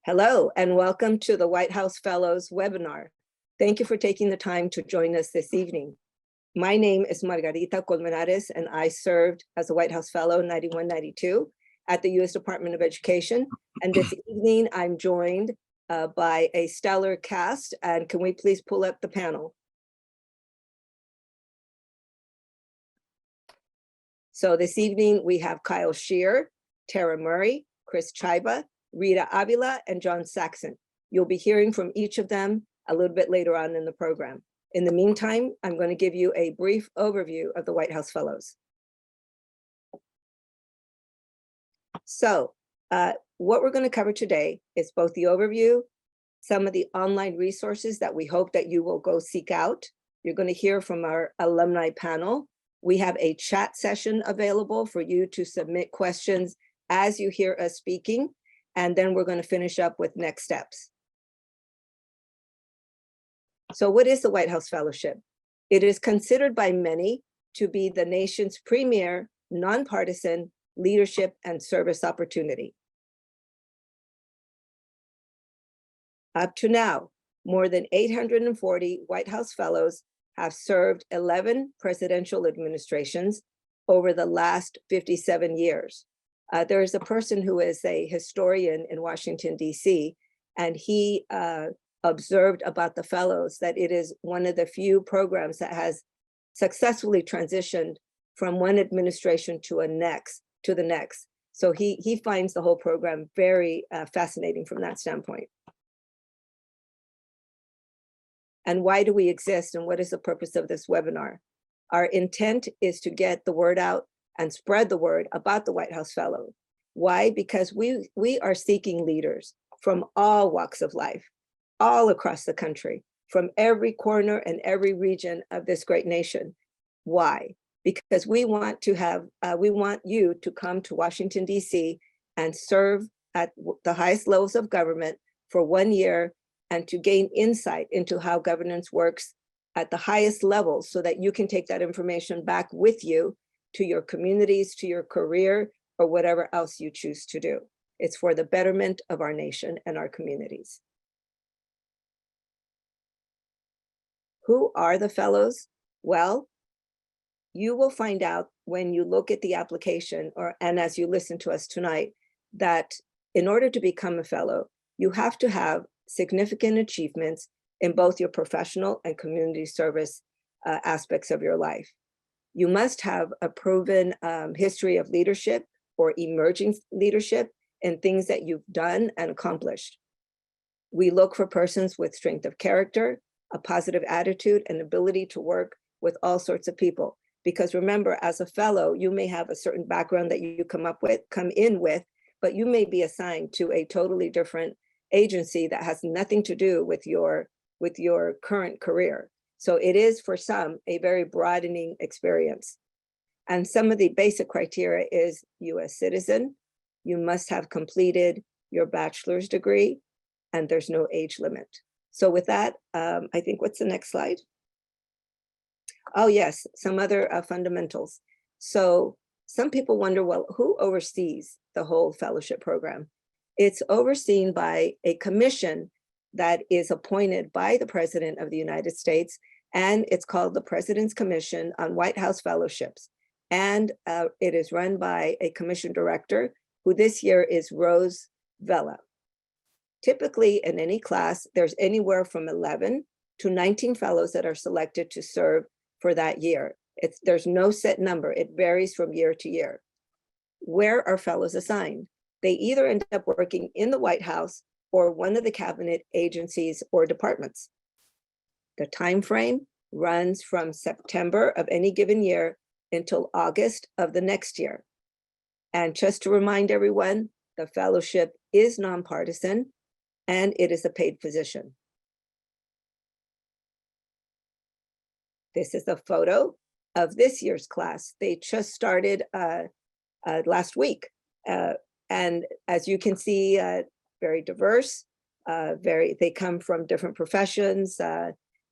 Hello, and welcome to the White House Fellows webinar. Thank you for taking the time to join us this evening. My name is Margarita Colmenares, and I served as a White House Fellow 91-92 at the U.S. Department of Education. And this evening, I'm joined by a stellar cast. And can we please pull up the panel? So this evening, we have Kyle Shear, Tara Murray, Chris Chaiba, Rita Avila, and John Saxon. You'll be hearing from each of them a little bit later on in the program. In the meantime, I'm going to give you a brief overview of the White House Fellows. So what we're going to cover today is both the overview, some of the online resources that we hope that you will go seek out. You're going to hear from our alumni panel. We have a chat session available for you to submit questions as you hear us speaking. And then we're going to finish up with next steps. So what is the White House Fellowship? It is considered by many to be the nation's premier nonpartisan leadership and service opportunity. Up to now, more than 840 White House Fellows have served 11 presidential administrations over the last 57 years. There is a person who is a historian in Washington, D.C., and he observed about the fellows that it is one of the few programs that has successfully transitioned from one administration to the next. So he finds the whole program very fascinating from that standpoint. And why do we exist, and what is the purpose of this webinar? Our intent is to get the word out and spread the word about the White House Fellow. Why? Because we are seeking leaders from all walks of life, all across the country, from every corner and every region of this great nation. Why? Because we want you to come to Washington, D.C. and serve at the highest levels of government for 1 year and to gain insight into how governance works at the highest levels so that you can take that information back with you to your communities, to your career, or whatever else you choose to do. It's for the betterment of our nation and our communities. Who are the fellows? Well, you will find out when you look at the application and as you listen to us tonight, that in order to become a fellow, you have to have significant achievements in both your professional and community service aspects of your life. You must have a proven history of leadership or emerging leadership in things that you've done and accomplished. We look for persons with strength of character, a positive attitude, and ability to work with all sorts of people. Because remember, as a fellow, you may have a certain background that you come in with, but you may be assigned to a totally different agency that has nothing to do with your current career. So it is for some a very broadening experience. And some of the basic criteria is US citizen, you must have completed your bachelor's degree, and there's no age limit. So with that, I think what's the next slide? Oh yes, some other fundamentals. So some people wonder, well, who oversees the whole fellowship program? It's overseen by a commission that is appointed by the President of the United States, and it's called the President's Commission on White House Fellowships. And it is run by a commission director, who this year is Rose Vela. Typically in any class, there's anywhere from 11 to 19 fellows that are selected to serve for that year. There's no set number, it varies from year to year. Where are fellows assigned? They either end up working in the White House or one of the cabinet agencies or departments. The time frame runs from September of any given year until August of the next year. And just to remind everyone, the fellowship is nonpartisan and it is a paid position. This is a photo of this year's class. They just started last week. And as you can see, very diverse, they come from different professions,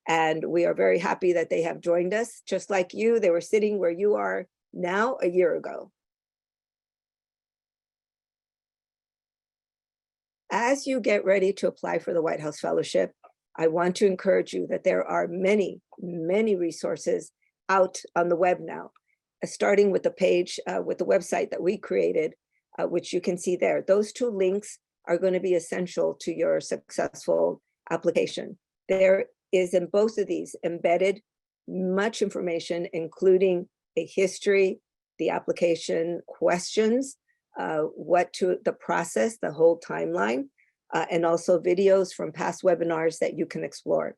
and we are very happy that they have joined us. Just like you, they were sitting where you are now a year ago. As you get ready to apply for the White House Fellowship, I want to encourage you that there are many, many resources out on the web now, starting with the page, with the website that we created, which you can see there. Those two links are going to be essential to your successful application. There is in both of these embedded much information, including a history, the application questions, the process, the whole timeline, and also videos from past webinars that you can explore.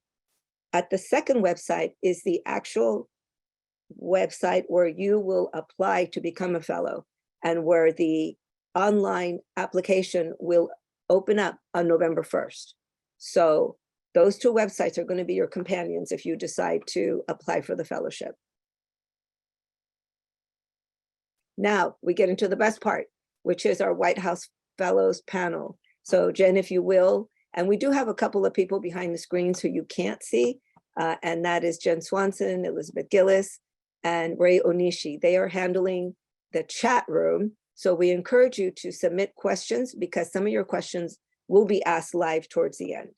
At the second website is the actual website where you will apply to become a fellow, and where the online application will open up on November 1st. So those two websites are going to be your companions if you decide to apply for the fellowship. Now we get into the best part, which is our White House Fellows panel. So Jen, if you will, and we do have a couple of people behind the screens who you can't see, and that is Jen Swanson, Elizabeth Gillis, and Ray Onishi. They are handling the chat room. So we encourage you to submit questions because some of your questions will be asked live towards the end.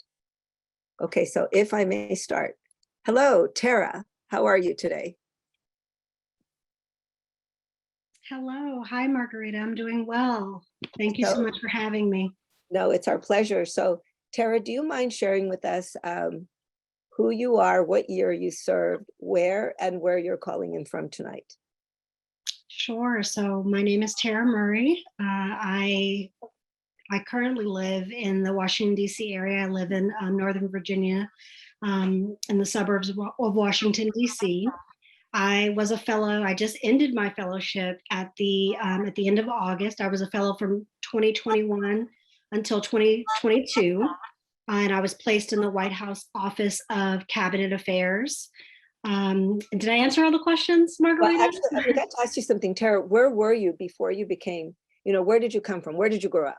Okay, so if I may start. Hello, Tara, how are you today? Hello, hi Margarita, I'm doing well. Thank you so much for having me. No, it's our pleasure. So Tara, do you mind sharing with us who you are, what year you served, where you're calling in from tonight? Sure, so my name is Tara Murray. I currently live in the Washington, D.C. area. I live in Northern Virginia, in the suburbs of Washington, D.C. I was a fellow. I just ended my fellowship at the end of August. I was a fellow from 2021 until 2022, and I was placed in the White House Office of Cabinet Affairs. Did I answer all the questions, Margarita? Well, actually, I forgot to ask you something, Tara. Where were you before you became, where did you come from? Where did you grow up?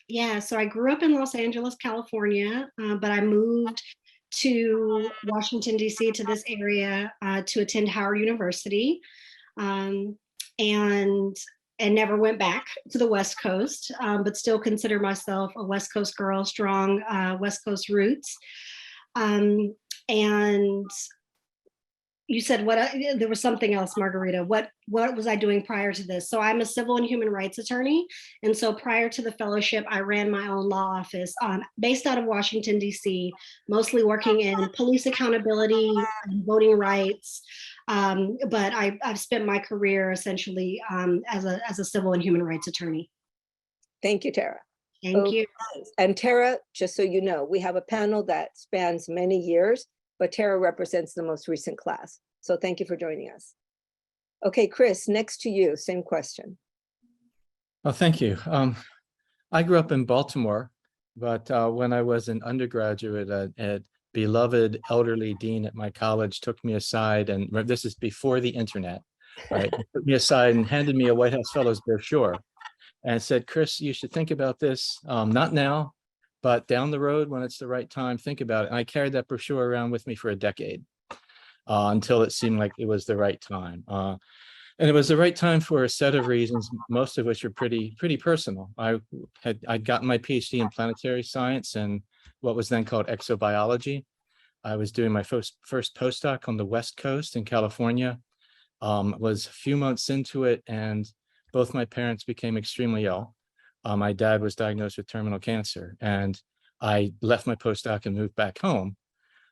Yeah, so I grew up in Los Angeles, California, but I moved to Washington, D.C., to this area to attend Howard University, and never went back to the West Coast, but still consider myself a West Coast girl, strong West Coast roots. And you said there was something else, Margarita. What was I doing prior to this? So I'm a civil and human rights attorney. And so prior to the fellowship, I ran my own law office based out of Washington, D.C., mostly working in police accountability and voting rights. But I've spent my career essentially as a civil and human rights attorney. Thank you, Tara. Thank you. And Tara, just so you know, we have a panel that spans many years, but Tara represents the most recent class. So thank you for joining us. Okay, Chris, next to you, same question. Well, thank you. I grew up in Baltimore, but when I was an undergraduate, a beloved elderly dean at my college took me aside, and this is before the internet, right? Took me aside and handed me a White House Fellows brochure and said, Chris, you should think about this, not now, but down the road when it's the right time, think about it. And I carried that brochure around with me for a decade until it seemed like it was the right time. And it was the right time for a set of reasons, most of which are pretty personal. I'd gotten my PhD in planetary science and what was then called exobiology. I was doing my first postdoc on the West Coast in California, was a few months into it, and both my parents became extremely ill. My dad was diagnosed with terminal cancer, and I left my postdoc and moved back home.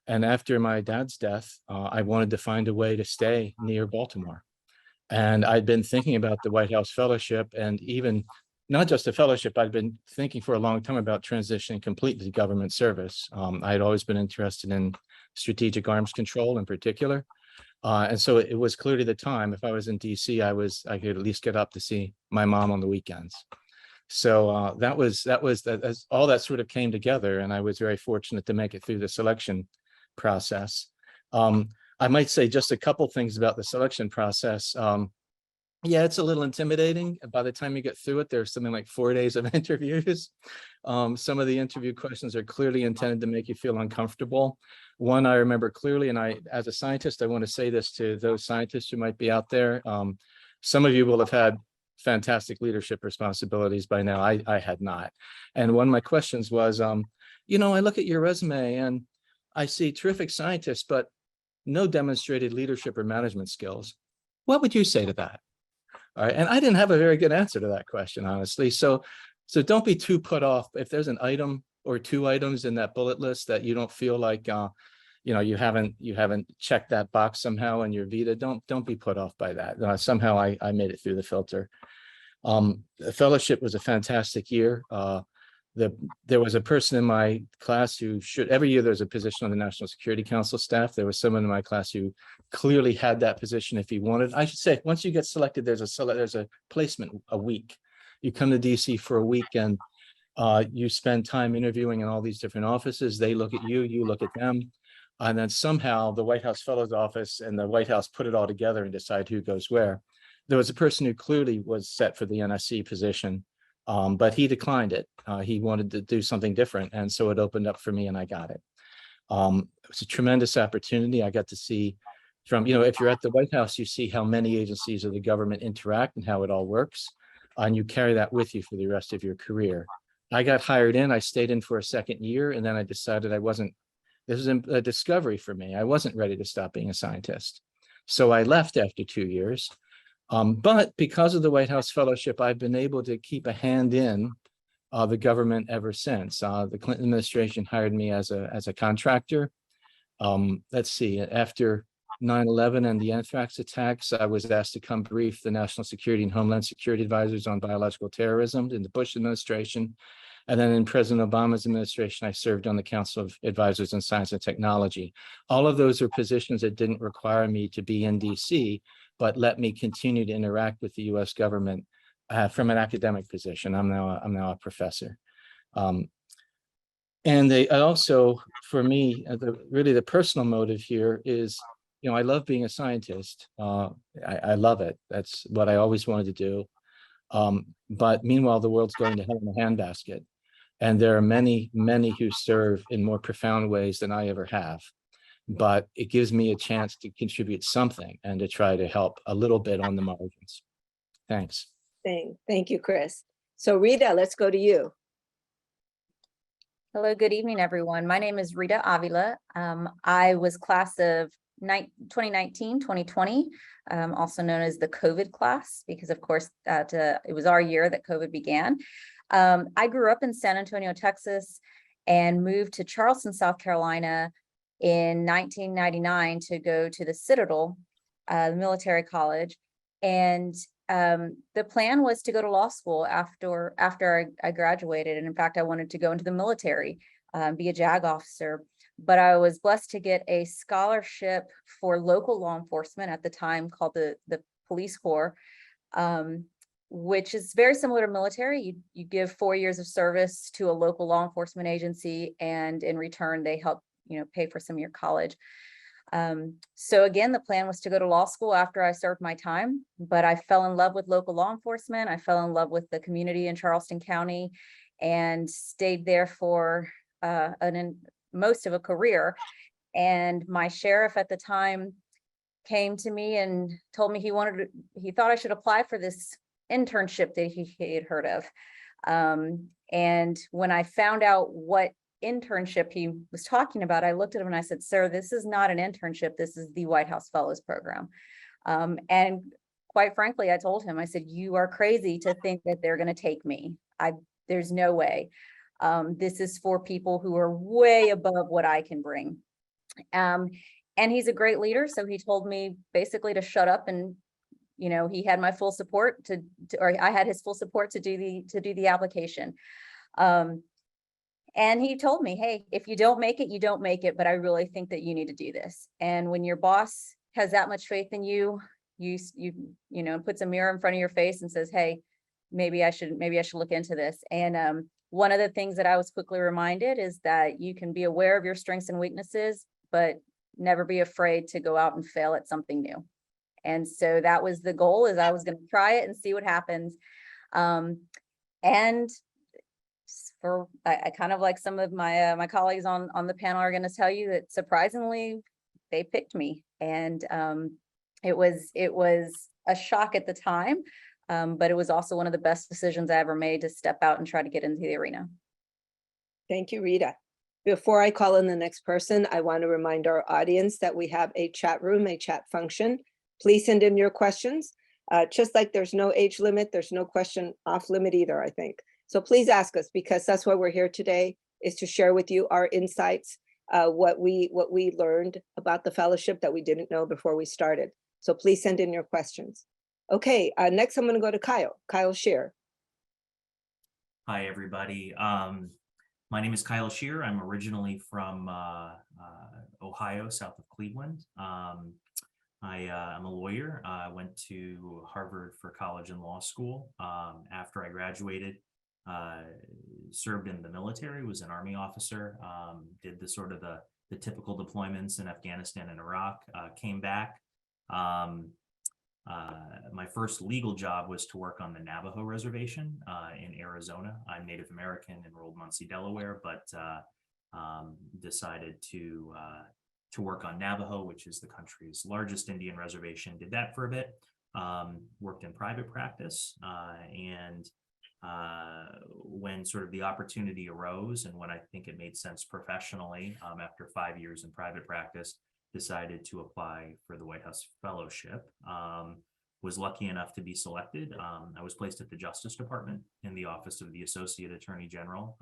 And after my dad's death, I wanted to find a way to stay near Baltimore. And I'd been thinking about the White House Fellowship, and even not just a fellowship, I'd been thinking for a long time about transitioning completely to government service. I'd always been interested in strategic arms control in particular. And so it was clearly the time. If I was in DC, I could at least get up to see my mom on the weekends. So that was all that sort of came together, and I was very fortunate to make it through the selection process. I might say just a couple things about the selection process. Yeah, it's a little intimidating. By the time you get through it, there's something like 4 days of interviews. Some of the interview questions are clearly intended to make you feel uncomfortable. One I remember clearly, and as a scientist, I want to say this to those scientists who might be out there. Some of you will have had fantastic leadership responsibilities by now. I had not. And one of my questions was, you know, I look at your resume and I see terrific scientists, but no demonstrated leadership or management skills. What would you say to that? All right. And I didn't have a very good answer to that question, honestly. So don't be too put off if there's an item or two items in that bullet list that you don't feel like, you know, you haven't checked that box somehow in your Vita. Don't be put off by that. Somehow I made it through the filter. The fellowship was a fantastic year. There was a person in my class who every year there's a position on the National Security Council staff. There was someone in my class who clearly had that position if he wanted. I should say, once you get selected, there's a placement a week. You come to DC for a week and you spend time interviewing in all these different offices. They look at you, you look at them. And then somehow the White House Fellows Office and the White House put it all together and decide who goes where. There was a person who clearly was set for the NSC position, but he declined it. He wanted to do something different. And so it opened up for me and I got it. It was a tremendous opportunity. I got to see from, you know, if you're at the White House, you see how many agencies of the government interact and how it all works. And you carry that with you for the rest of your career. I got hired in, I stayed in for a second year, and then I decided this was a discovery for me. I wasn't ready to stop being a scientist. So I left after 2 years. But because of the White House Fellowship, I've been able to keep a hand in the government ever since. The Clinton administration hired me as a contractor. Let's see, after 9/11 and the anthrax attacks, I was asked to come brief the National Security and Homeland Security advisors on biological terrorism in the Bush administration. And then in President Obama's administration, I served on the Council of Advisors on Science and Technology. All of those are positions that didn't require me to be in DC, but let me continue to interact with the US government from an academic position. I'm now a professor. And they also, for me, really the personal motive here is, you know, I love being a scientist. I love it. That's what I always wanted to do. But meanwhile, the world's going to hell in a handbasket. And there are many, many who serve in more profound ways than I ever have. But it gives me a chance to contribute something and to try to help a little bit on the margins. Thanks. Thank you, Chris. So Rita, let's go to you. Hello, good evening, everyone. My name is Rita Avila. I was class of 2019, 2020, also known as the COVID class, because of course it was our year that COVID began. I grew up in San Antonio, Texas, and moved to Charleston, South Carolina in 1999 to go to the Citadel, the military college. And the plan was to go to law school after I graduated. And in fact, I wanted to go into the military, be a JAG officer. But I was blessed to get a scholarship for local law enforcement at the time called the Police Corps, which is very similar to military. You give 4 years of service to a local law enforcement agency, and in return, they help, you know, pay for some of your college. So again, the plan was to go to law school after I served my time, but I fell in love with local law enforcement. I fell in love with the community in Charleston County and stayed there for most of a career. And my sheriff at the time came to me and told me he thought I should apply for this internship that he had heard of. And when I found out what internship he was talking about, I looked at him and I said, "Sir, this is not an internship. This is the White House Fellows Program." And quite frankly, I told him, I said, "You are crazy to think that they're going to take me. There's no way. This is for people who are way above what I can bring." And he's a great leader. So he told me basically to shut up, and, you know, he had my full support or I had his full support to do the application. And he told me, "Hey, if you don't make it, you don't make it, but I really think that you need to do this." And when your boss has that much faith in you, you know, puts a mirror in front of your face and says, "Hey, maybe I should look into this." And one of the things that I was quickly reminded is that you can be aware of your strengths and weaknesses, but never be afraid to go out and fail at something new. And so that was the goal, is I was going to try it and see what happens. And I kind of, like some of my colleagues on the panel are going to tell you, that surprisingly they picked me, and it was a shock at the time. But it was also one of the best decisions I ever made to step out and try to get into the arena. Thank you, Rita. Before I call in the next person, I want to remind our audience that we have a chat room, a chat function. Please send in your questions. Just like there's no age limit, there's no question off limit either, I think. So please ask us, because that's why we're here today, is to share with you our insights, what we learned about the fellowship that we didn't know before we started. So please send in your questions. Okay, next I'm going to go to Kyle Shear. Hi, everybody. My name is Kyle Shear. I'm originally from Ohio, south of Cleveland. I'm a lawyer. I went to Harvard for college and law school. After I graduated, served in the military, was an Army officer, did the sort of the typical deployments in Afghanistan and Iraq, came back. My first legal job was to work on the Navajo reservation in Arizona. I'm Native American, enrolled Muncie, Delaware, but decided to work on Navajo, which is the country's largest Indian reservation. Did that for a bit, worked in private practice, and when sort of the opportunity arose and when I think it made sense professionally, after 5 years in private practice, decided to apply for the White House Fellowship. Was lucky enough to be selected. I was placed at the Justice Department in the Office of the Associate Attorney General.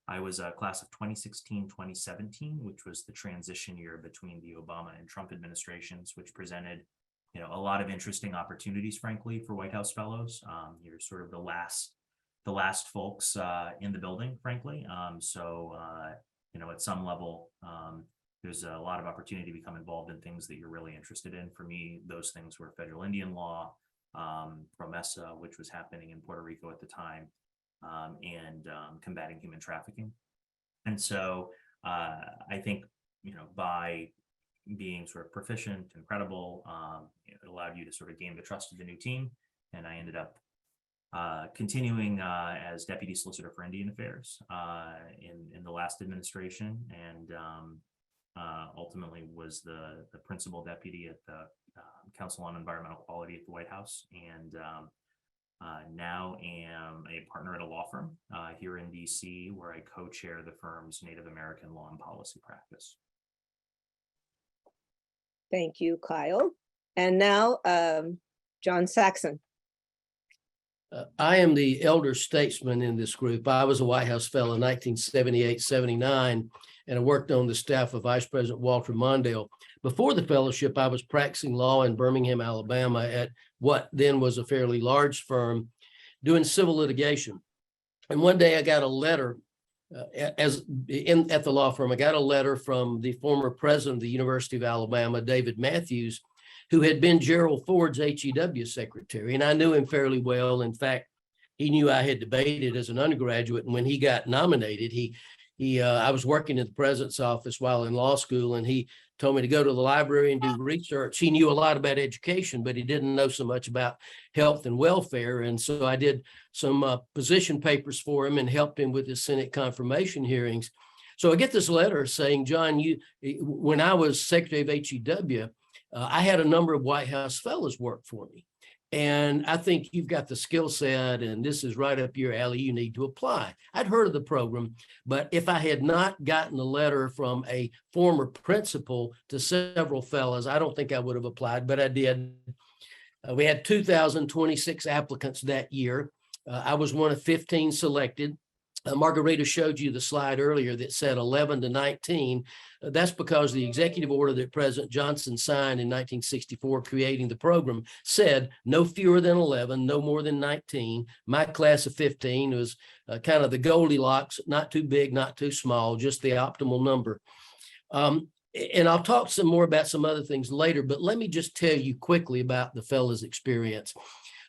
I was a class of 2016-2017, which was the transition year between the Obama and Trump administrations, which presented, a lot of interesting opportunities, frankly, for White House Fellows. You're sort of the last folks in the building, frankly. At some level, there's a lot of opportunity to become involved in things that you're really interested in. For me, those things were federal Indian law, PROMESA, which was happening in Puerto Rico at the time, and combating human trafficking. And so I think, by being sort of proficient and credible, it allowed you to sort of gain the trust of the new team. And I ended up continuing as Deputy Solicitor for Indian Affairs in the last administration, and ultimately was the principal deputy at the Council on Environmental Quality at the White House, and now am a partner at a law firm here in DC, where I co-chair the firm's Native American law and policy practice. Thank you, Kyle. And now, John Saxon. I am the elder statesman in this group. I was a White House fellow in 1978-79, and I worked on the staff of Vice President Walter Mondale. Before the fellowship, I was practicing law in Birmingham, Alabama, at what then was a fairly large firm doing civil litigation. And one day I got a letter at the law firm. I got a letter from the former president of the University of Alabama, David Matthews, who had been Gerald Ford's HEW secretary. And I knew him fairly well. In fact, he knew I had debated as an undergraduate. And when he got nominated, I was working in the president's office while in law school, and he told me to go to the library and do research. He knew a lot about education, but he didn't know so much about health and welfare. And so I did some position papers for him and helped him with his Senate confirmation hearings. So I get this letter saying, John, when I was secretary of HEW, I had a number of White House fellows work for me. And I think you've got the skill set, and this is right up your alley. You need to apply. I'd heard of the program, but if I had not gotten a letter from a former principal to several fellows, I don't think I would have applied, but I did. We had 2,026 applicants that year. I was one of 15 selected. Margarita showed you the slide earlier that said 11 to 19. That's because the executive order that President Johnson signed in 1964 creating the program said no fewer than 11, no more than 19. My class of 15 was kind of the Goldilocks, not too big, not too small, just the optimal number. And I'll talk some more about some other things later, but let me just tell you quickly about the fellows' experience.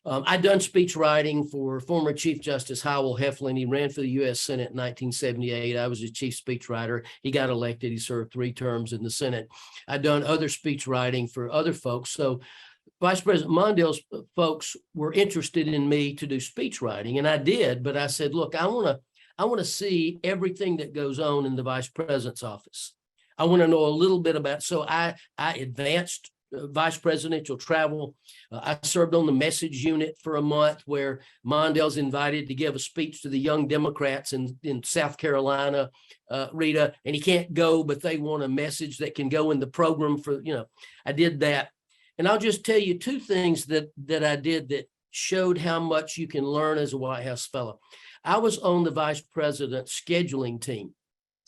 I'd done speech writing for former Chief Justice Howell Heflin. He ran for the U.S. Senate in 1978. I was his chief speech writer. He got elected. He served 3 terms in the Senate. I'd done other speech writing for other folks. So Vice President Mondale's folks were interested in me to do speech writing, and I did. But I said, look, I want to see everything that goes on in the vice president's office. I want to know a little bit about. So I advanced vice presidential travel. I served on the message unit for a month where Mondale's invited to give a speech to the young Democrats in South Carolina, Rita, and he can't go, but they want a message that can go in the program for, I did that. And I'll just tell you two things that I did that showed how much you can learn as a White House fellow. I was on the vice president's scheduling team.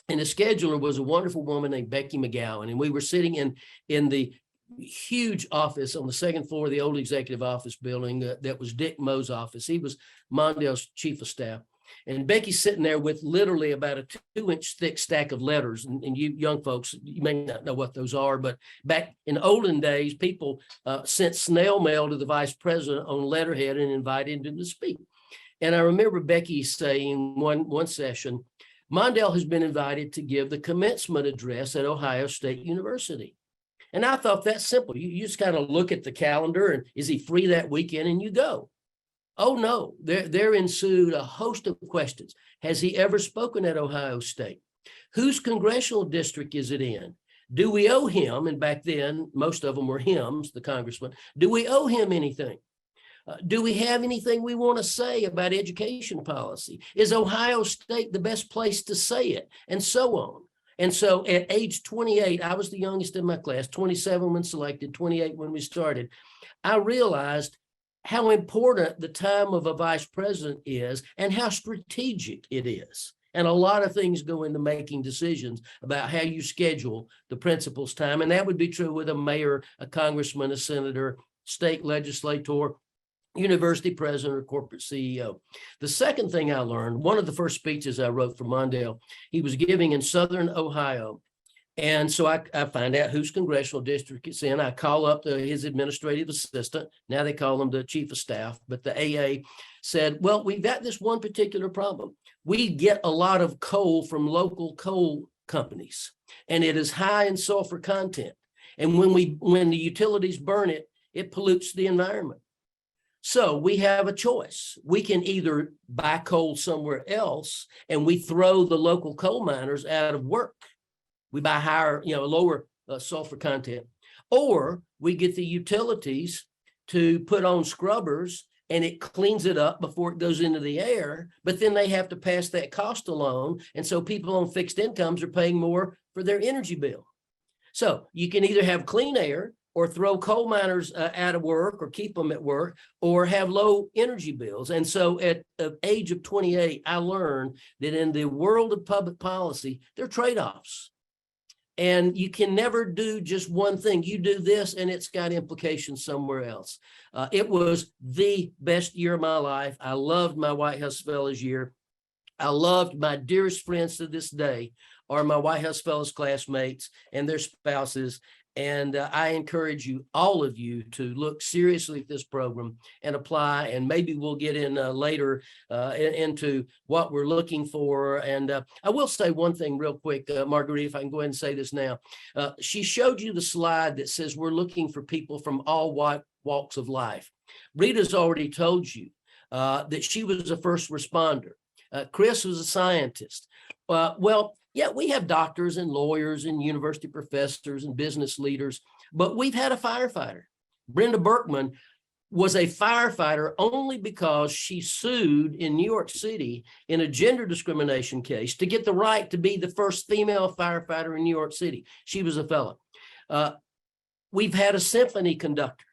And the scheduler was a wonderful woman named Becky McGowan. And we were sitting in the huge office on the second floor of the old executive office building that was Dick Moe's office. He was Mondale's chief of staff. And Becky's sitting there with literally about a 2-inch thick stack of letters. And you young folks, you may not know what those are, but back in olden days, people sent snail mail to the vice president on letterhead and invited him to speak. And I remember Becky saying one session, Mondale has been invited to give the commencement address at Ohio State University. And I thought that's simple. You just kind of look at the calendar and is he free that weekend and you go. Oh no, there ensued a host of questions. Has he ever spoken at Ohio State? Whose congressional district is it in? Do we owe him, and back then most of them were hims, the congressman, do we owe him anything? Do we have anything we want to say about education policy? Is Ohio State the best place to say it? And so on. And so at age 28, I was the youngest in my class, 27 when selected, 28 when we started. I realized how important the time of a vice president is and how strategic it is. And a lot of things go into making decisions about how you schedule the principal's time. And that would be true with a mayor, a congressman, a senator, state legislator, university president, or corporate CEO. The second thing I learned, one of the first speeches I wrote for Mondale, he was giving in Southern Ohio. And so I find out whose congressional district it's in. I call up his administrative assistant. Now they call him the chief of staff, but the AA said, well, we've got this one particular problem. We get a lot of coal from local coal companies, and it is high in sulfur content. And when the utilities burn it, it pollutes the environment. So we have a choice. We can either buy coal somewhere else and we throw the local coal miners out of work. We buy higher, lower sulfur content, or we get the utilities to put on scrubbers and it cleans it up before it goes into the air, but then they have to pass that cost along. And so people on fixed incomes are paying more for their energy bill. So you can either have clean air or throw coal miners out of work or keep them at work, or have low energy bills. And so at the age of 28, I learned that in the world of public policy, there are trade-offs. And you can never do just one thing. You do this and it's got implications somewhere else. It was the best year of my life. I loved my White House Fellows year. I loved my dearest friends to this day are my White House Fellows classmates and their spouses. And I encourage you, all of you, to look seriously at this program and apply. And maybe we'll get in later into what we're looking for. And I will say one thing real quick, Marguerite, if I can go ahead and say this now. She showed you the slide that says we're looking for people from all walks of life. Rita's already told you that she was a first responder. Chris was a scientist. Yeah, we have doctors and lawyers and university professors and business leaders, but we've had a firefighter. Brenda Berkman was a firefighter only because she sued in New York City in a gender discrimination case to get the right to be the first female firefighter in New York City. She was a fellow. We've had a symphony conductor.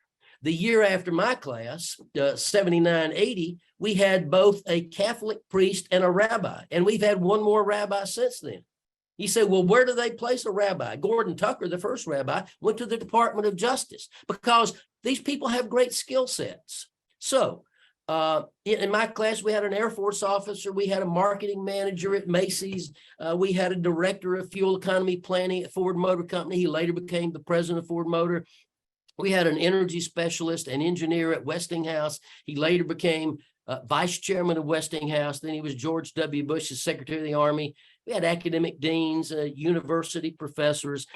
The year after my class, 79-80, we had both a Catholic priest and a rabbi, and we've had one more rabbi since then. You say, well, where do they place a rabbi? Gordon Tucker, the first rabbi, went to the Department of Justice because these people have great skill sets. So in my class, we had an Air Force officer, we had a marketing manager at Macy's, we had a director of fuel economy planning at Ford Motor Company. He later became the president of Ford Motor. We had an energy specialist, an engineer at Westinghouse. He later became vice chairman of Westinghouse. Then he was George W. Bush's secretary of the Army. We had academic deans, university professors.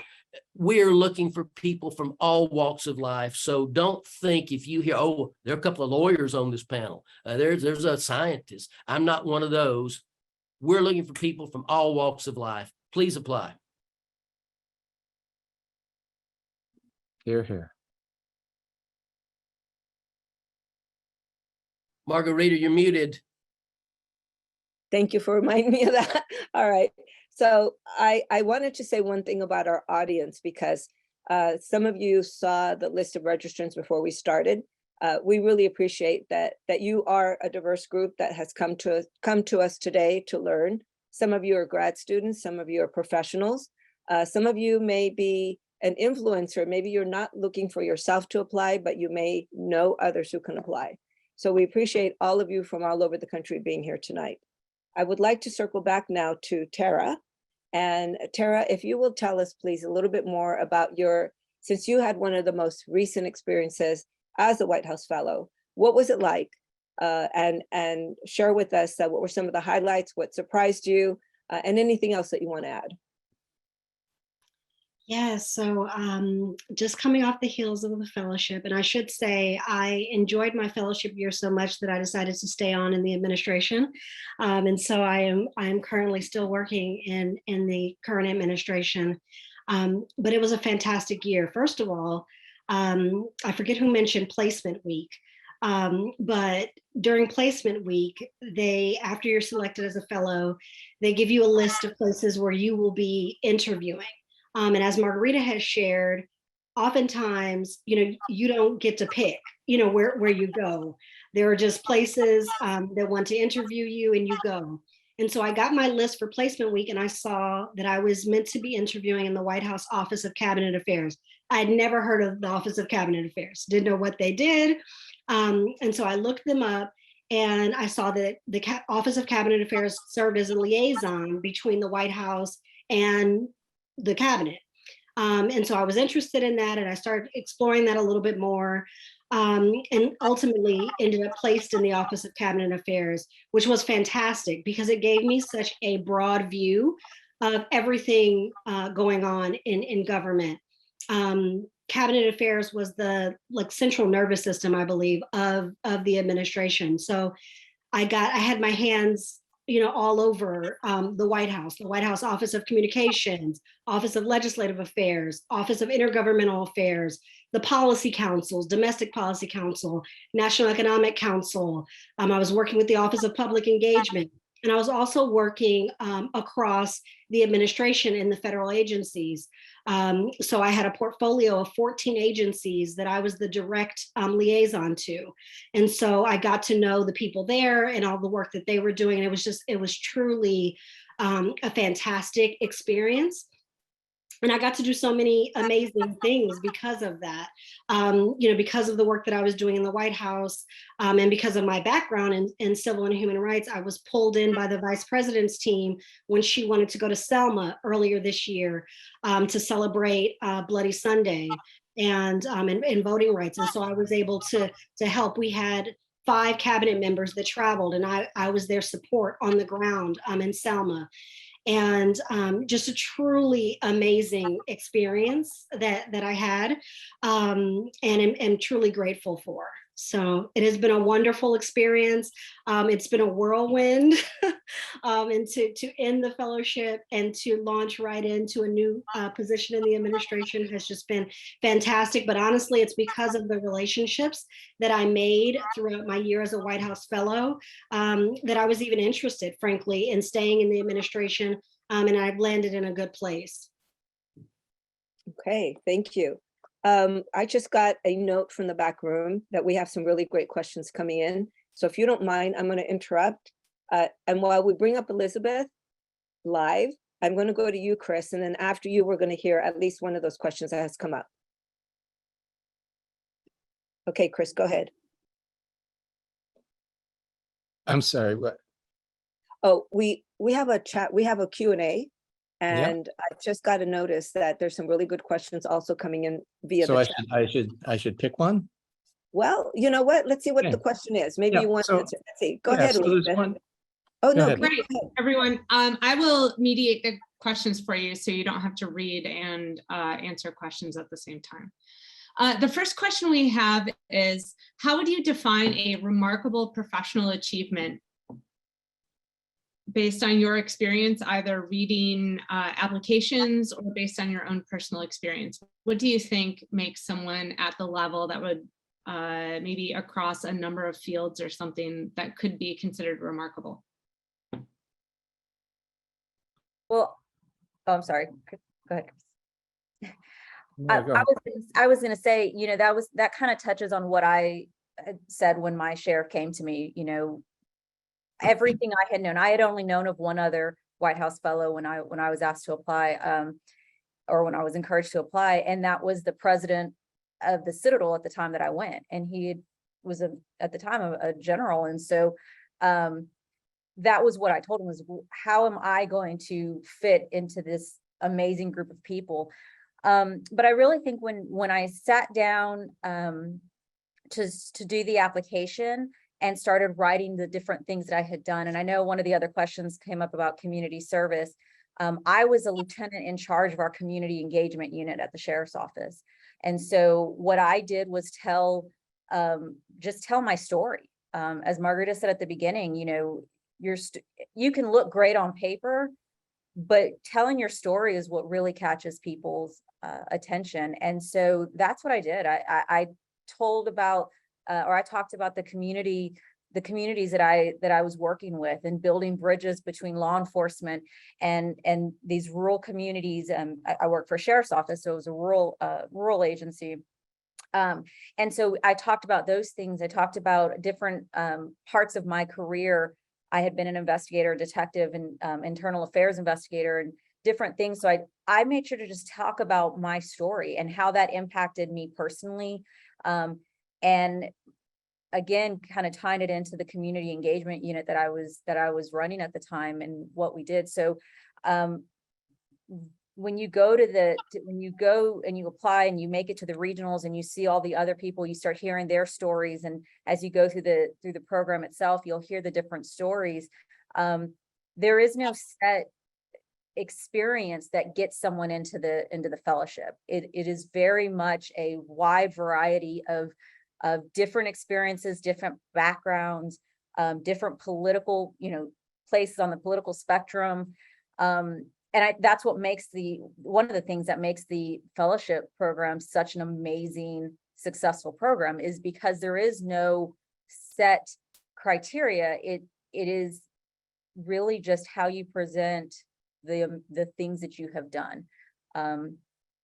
We're looking for people from all walks of life. So don't think if you hear, oh, there are a couple of lawyers on this panel. There's a scientist. I'm not one of those. We're looking for people from all walks of life. Please apply. Hear, hear. Margarita, you're muted. Thank you for reminding me of that. All right. So I wanted to say one thing about our audience, because some of you saw the list of registrants before we started. We really appreciate that you are a diverse group that has come to us today to learn. Some of you are grad students, some of you are professionals. Some of you may be an influencer. Maybe you're not looking for yourself to apply, but you may know others who can apply. So we appreciate all of you from all over the country being here tonight. I would like to circle back now to Tara. And Tara, if you will tell us, please, a little bit more about since you had one of the most recent experiences as a White House Fellow, what was it like? And share with us what were some of the highlights, what surprised you, and anything else that you want to add. Yeah, so just coming off the heels of the fellowship, and I should say I enjoyed my fellowship year so much that I decided to stay on in the administration, and so I am currently still working in the current administration. But it was a fantastic year. First of all, I forget who mentioned placement week, but during placement week, after you're selected as a fellow, they give you a list of places where you will be interviewing. And as Margarita has shared, oftentimes, you don't get to pick, where you go. There are just places that want to interview you and you go. And so I got my list for placement week and I saw that I was meant to be interviewing in the White House Office of Cabinet Affairs. I had never heard of the Office of Cabinet Affairs, didn't know what they did. And so I looked them up and I saw that the Office of Cabinet Affairs served as a liaison between the White House and the cabinet. And so I was interested in that and I started exploring that a little bit more, and ultimately ended up placed in the Office of Cabinet Affairs, which was fantastic because it gave me such a broad view of everything going on in government. Cabinet Affairs was the central nervous system, I believe, of the administration. So I had my hands all over the White House Office of Communications, Office of Legislative Affairs, Office of Intergovernmental Affairs, the policy councils, Domestic Policy Council, National Economic Council. I was working with the Office of Public Engagement. And I was also working across the administration in the federal agencies. So I had a portfolio of 14 agencies that I was the direct liaison to. And so I got to know the people there and all the work that they were doing. And it was truly a fantastic experience. And I got to do so many amazing things because of that, because of the work that I was doing in the White House, and because of my background in civil and human rights. I was pulled in by the vice president's team when she wanted to go to Selma earlier this year to celebrate Bloody Sunday and voting rights. And so I was able to help. We had 5 cabinet members that traveled, and I was their support on the ground in Selma. And just a truly amazing experience that I had, and am truly grateful for. So it has been a wonderful experience. It's been a whirlwind, and to end the fellowship and to launch right into a new position in the administration has just been fantastic. But honestly, it's because of the relationships that I made throughout my year as a White House Fellow that I was even interested, frankly, in staying in the administration, and I've landed in a good place. Okay, thank you. I just got a note from the back room that we have some really great questions coming in. So if you don't mind, I'm going to interrupt. And while we bring up Elizabeth live, I'm going to go to you, Chris. And then after you, we're going to hear at least one of those questions that has come up. Okay, Chris, go ahead. I'm sorry, what? Oh, we have a chat, we have a Q&A. Yeah. And I just got a notice that there's some really good questions also coming in via So the I chat. I should pick one? Well, you know what? Let's see what Okay. the question is. Maybe Yeah, you want to so- answer. Let's see. Go Yeah, ahead, so there's Elizabeth. one. Oh, Go no. ahead. please Right, go ahead. everyone. I will mediate the questions for you so you don't have to read and answer questions at the same time. The first question we have is, how would you define a remarkable professional achievement based on your experience, either reading applications or based on your own personal experience? What do you think makes someone at the level that would maybe across a number of fields or something that could be considered remarkable? Well, oh, I'm sorry. Go ahead. No, go ahead. I was gonna say, you know, that kind of touches on what I had said when my sheriff came to me, you know, everything I had known. I had only known of one other White House fellow when I was asked to apply, or when I was encouraged to apply, and that was the president of the Citadel at the time that I went, and was at the time a general, and so that was what I told him was, how am I going to fit into this amazing group of people? But I really think when I sat down to do the application and started writing the different things that I had done, and I know one of the other questions came up about community service. I was a lieutenant in charge of our community engagement unit at the sheriff's office. And so what I did was just tell my story. As Margarita said at the beginning, you know, you can look great on paper, but telling your story is what really catches people's attention. And so that's what I did. I told about, or I talked about the communities that I was working with, and building bridges between law enforcement and these rural communities. I work for a sheriff's office, so it was a rural agency. And so I talked about those things. I talked about different parts of my career. I had been an investigator, detective, and internal affairs investigator, and different things. So I made sure to just talk about my story and how that impacted me personally. And again, kind of tying it into the community engagement unit that I was running at the time and what we did. So when you go and you apply and you make it to the regionals and you see all the other people, you start hearing their stories. And as you go through the program itself, you'll hear the different stories. There is no set experience that gets someone into the fellowship. It is very much a wide variety of different experiences, different backgrounds, different political, you know, places on the political spectrum. And that's what makes one of the things that makes the fellowship program such an amazing, successful program, is because there is no set criteria. It is really just how you present the things that you have done.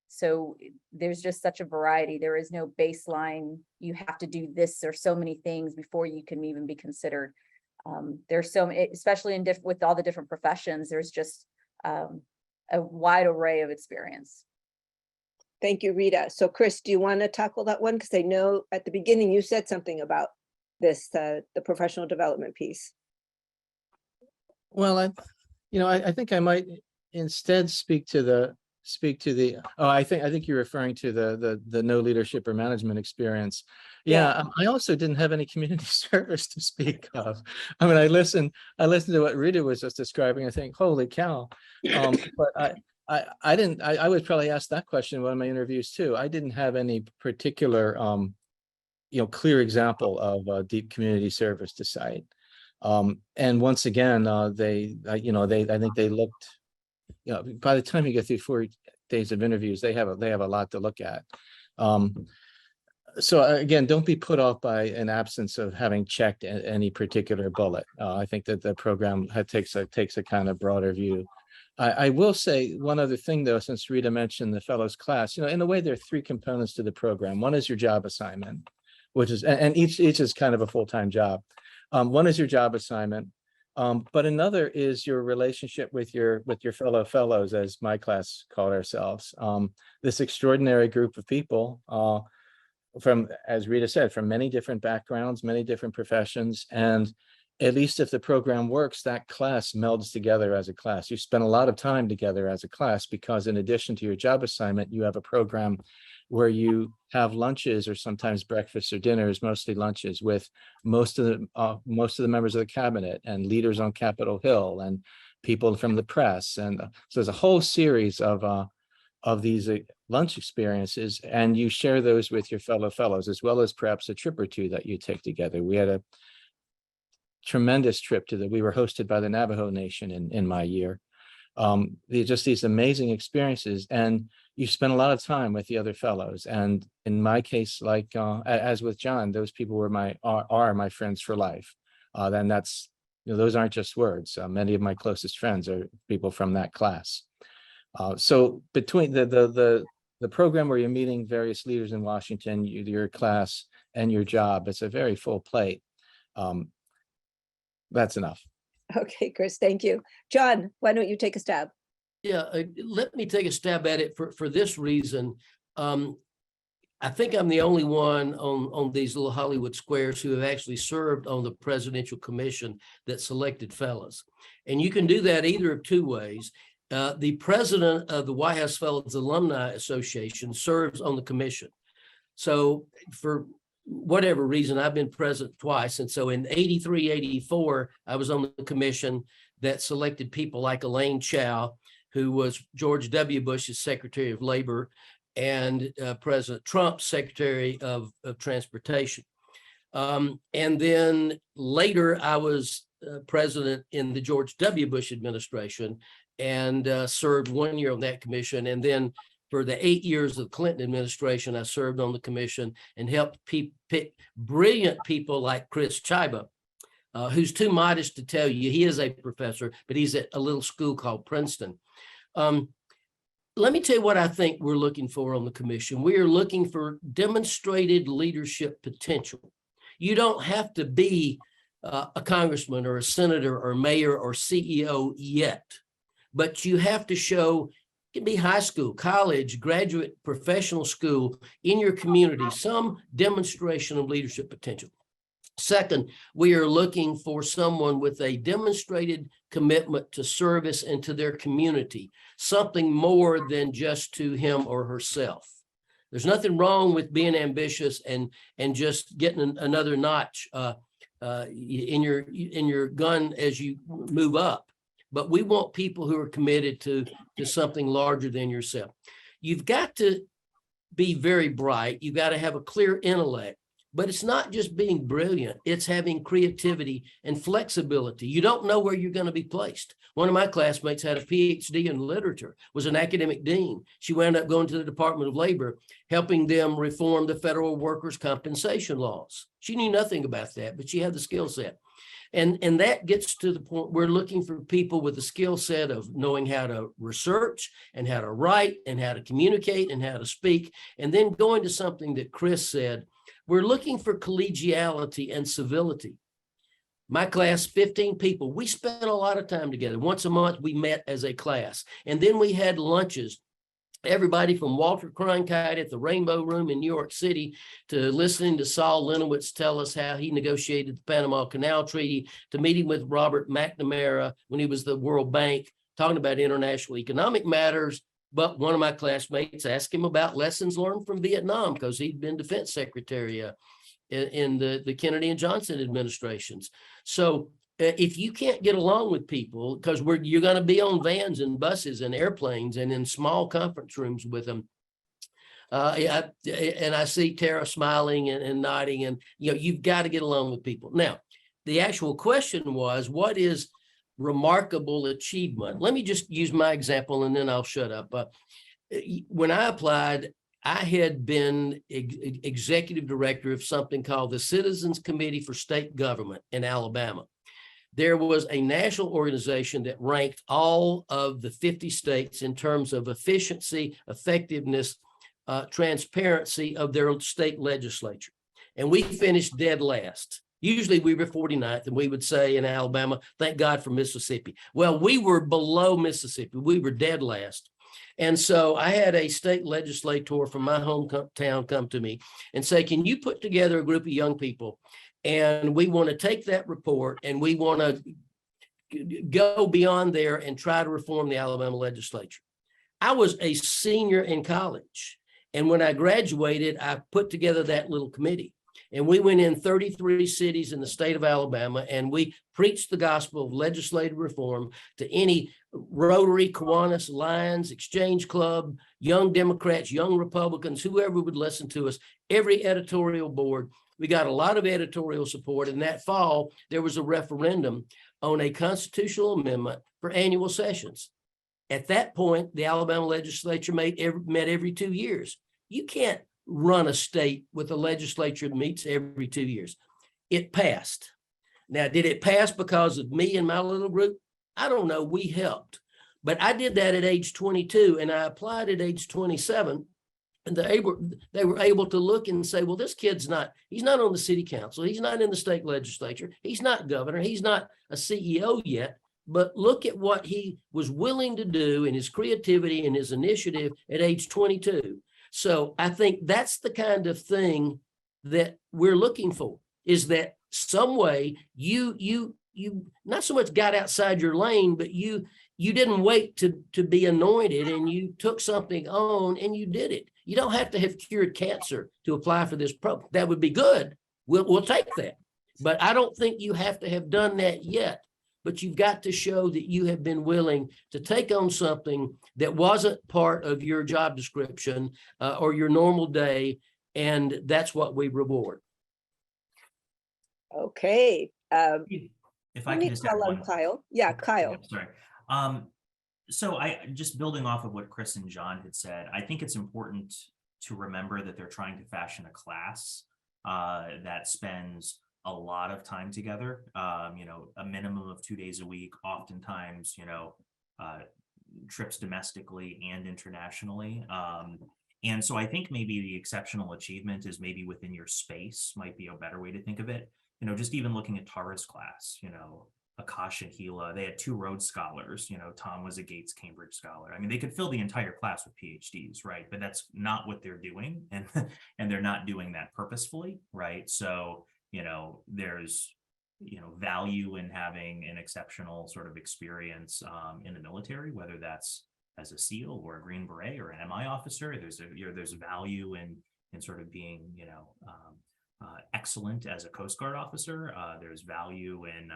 So there's just such a variety. There is no baseline. You have to do this or so many things before you can even be considered. There's so many, especially with all the different professions, there's just a wide array of experience. Thank you, Rita. So Chris, do you want to tackle that one? Because I know at the beginning you said something about this, the professional development piece. Well, I think I might instead speak to the. I think you're referring to the no leadership or management experience. Yeah, I also didn't have any community service to speak of. I mean, I listened to what Rita was just describing. I think, holy cow! But I didn't. I would probably ask that question in one of my interviews too. I didn't have any particular clear example of deep community service to cite. And once again, I think they looked. By the time you get through 4 days of interviews, they have a lot to look at. So again, don't be put off by an absence of having checked any particular bullet. I think that the program takes a kind of broader view. I will say one other thing though, since Rita mentioned the fellows class, in a way there are 3 components to the program. One is your job assignment, which is, and each is kind of a full-time job. One is your job assignment. But another is your relationship with your fellow fellows, as my class called ourselves. This extraordinary group of people from, as Rita said, from many different backgrounds, many different professions. And at least if the program works, that class melds together as a class. You spend a lot of time together as a class because in addition to your job assignment, you have a program where you have lunches or sometimes breakfasts or dinners, mostly lunches, with most of the members of the cabinet and leaders on Capitol Hill and people from the press. And so there's a whole series of these lunch experiences, and you share those with your fellow fellows, as well as perhaps a trip or two that you take together. We had a tremendous trip we were hosted by the Navajo Nation in my year. just these amazing experiences, and you spend a lot of time with the other fellows. And in my case, like as with John, those people are my friends for life. Then that's, those aren't just words. Many of my closest friends are people from that class. So between the program where you're meeting various leaders in Washington, your class, and your job, it's a very full plate. That's enough. Okay, Chris, thank you. John, why don't you take a stab? Yeah, let me take a stab at it for this reason. I think I'm the only one on these little Hollywood squares who have actually served on the presidential commission that selected fellows. And you can do that either of two ways. The president of the White House Fellows Alumni Association serves on the commission. So for whatever reason, I've been president twice. And so in 83, 84, I was on the commission that selected people like Elaine Chao, who was George W. Bush's Secretary of Labor, and President Trump's Secretary of Transportation. And then later, I was president in the George W. Bush administration and served 1 year on that commission. And then for the 8 years of the Clinton administration, I served on the commission and helped pick brilliant people like Chris Chiba, who's too modest to tell you he is a professor, but he's at a little school called Princeton. Let me tell you what I think we're looking for on the commission. We are looking for demonstrated leadership potential. You don't have to be a congressman or a senator or mayor or CEO yet, but you have to show, it can be high school, college, graduate, professional school, in your community, some demonstration of leadership potential. Second, we are looking for someone with a demonstrated commitment to service and to their community, something more than just to him or herself. There's nothing wrong with being ambitious and just getting another notch in your gun as you move up. But we want people who are committed to something larger than yourself. You've got to be very bright. You've got to have a clear intellect. But it's not just being brilliant, it's having creativity and flexibility. You don't know where you're going to be placed. One of my classmates had a PhD in literature, was an academic dean. She wound up going to the Department of Labor, helping them reform the federal workers' compensation laws. She knew nothing about that, but she had the skill set. And that gets to the point we're looking for people with the skill set of knowing how to research and how to write and how to communicate and how to speak. And then going to something that Chris said, we're looking for collegiality and civility. My class, 15 people, we spent a lot of time together. Once a month, we met as a class. And then we had lunches. Everybody from Walter Cronkite at the Rainbow Room in New York City to listening to Saul Lenowitz tell us how he negotiated the Panama Canal Treaty, to meeting with Robert McNamara when he was the World Bank, talking about international economic matters. But one of my classmates asked him about lessons learned from Vietnam because he'd been defense secretary in the Kennedy and Johnson administrations. So if you can't get along with people, because you're going to be on vans and buses and airplanes and in small conference rooms with them. And I see Tara smiling and nodding, and you've got to get along with people. Now, the actual question was, what is remarkable achievement? Let me just use my example and then I'll shut up. When I applied, I had been executive director of something called the Citizens Committee for State Government in Alabama. There was a national organization that ranked all of the 50 states in terms of efficiency, effectiveness, transparency of their state legislature. And we finished dead last. Usually we were 49th, and we would say in Alabama, thank God for Mississippi. Well, we were below Mississippi. We were dead last. And so I had a state legislator from my hometown come to me and say, can you put together a group of young people? And we want to take that report and we want to go beyond there and try to reform the Alabama legislature. I was a senior in college. And when I graduated, I put together that little committee. And we went in 33 cities in the state of Alabama, and we preached the gospel of legislative reform to any Rotary, Kiwanis, Lions, Exchange Club, young Democrats, young Republicans, whoever would listen to us, every editorial board. We got a lot of editorial support. And that fall, there was a referendum on a constitutional amendment for annual sessions. At that point, the Alabama legislature met every 2 years. You can't run a state with a legislature that meets every 2 years. It passed. Now, did it pass because of me and my little group? I don't know. We helped. But I did that at age 22 and I applied at age 27. And they were able to look and say, well, this kid's he's not on the city council. He's not in the state legislature. He's not governor. He's not a CEO yet. But look at what he was willing to do in his creativity and his initiative at age 22. So I think that's the kind of thing that we're looking for, is that some way you not so much got outside your lane, but you didn't wait to be anointed, and you took something on and you did it. You don't have to have cured cancer to apply for this program. That would be good. We'll take that. But I don't think you have to have done that yet. But you've got to show that you have been willing to take on something that wasn't part of your job description or your normal day. And that's what we reward. Okay. If I Let me can just add call on one. Kyle. Yeah, Kyle. Sorry. So I just building off of what Chris and John had said, I think it's important to remember that they're trying to fashion a class that spends a lot of time together, a minimum of 2 days a week, oftentimes, trips domestically and internationally. And so I think maybe the exceptional achievement is maybe within your space might be a better way to think of it. Just even looking at Tara's class, Akash and Gila, they had 2 Rhodes Scholars, Tom was a Gates Cambridge Scholar. I mean, they could fill the entire class with PhDs, right? But that's not what they're doing. And they're not doing that purposefully, right? So, there's, value in having an exceptional sort of experience in the military, whether that's as a SEAL or a Green Beret or an MI officer. There's value in sort of being, excellent as a Coast Guard officer. There's value in,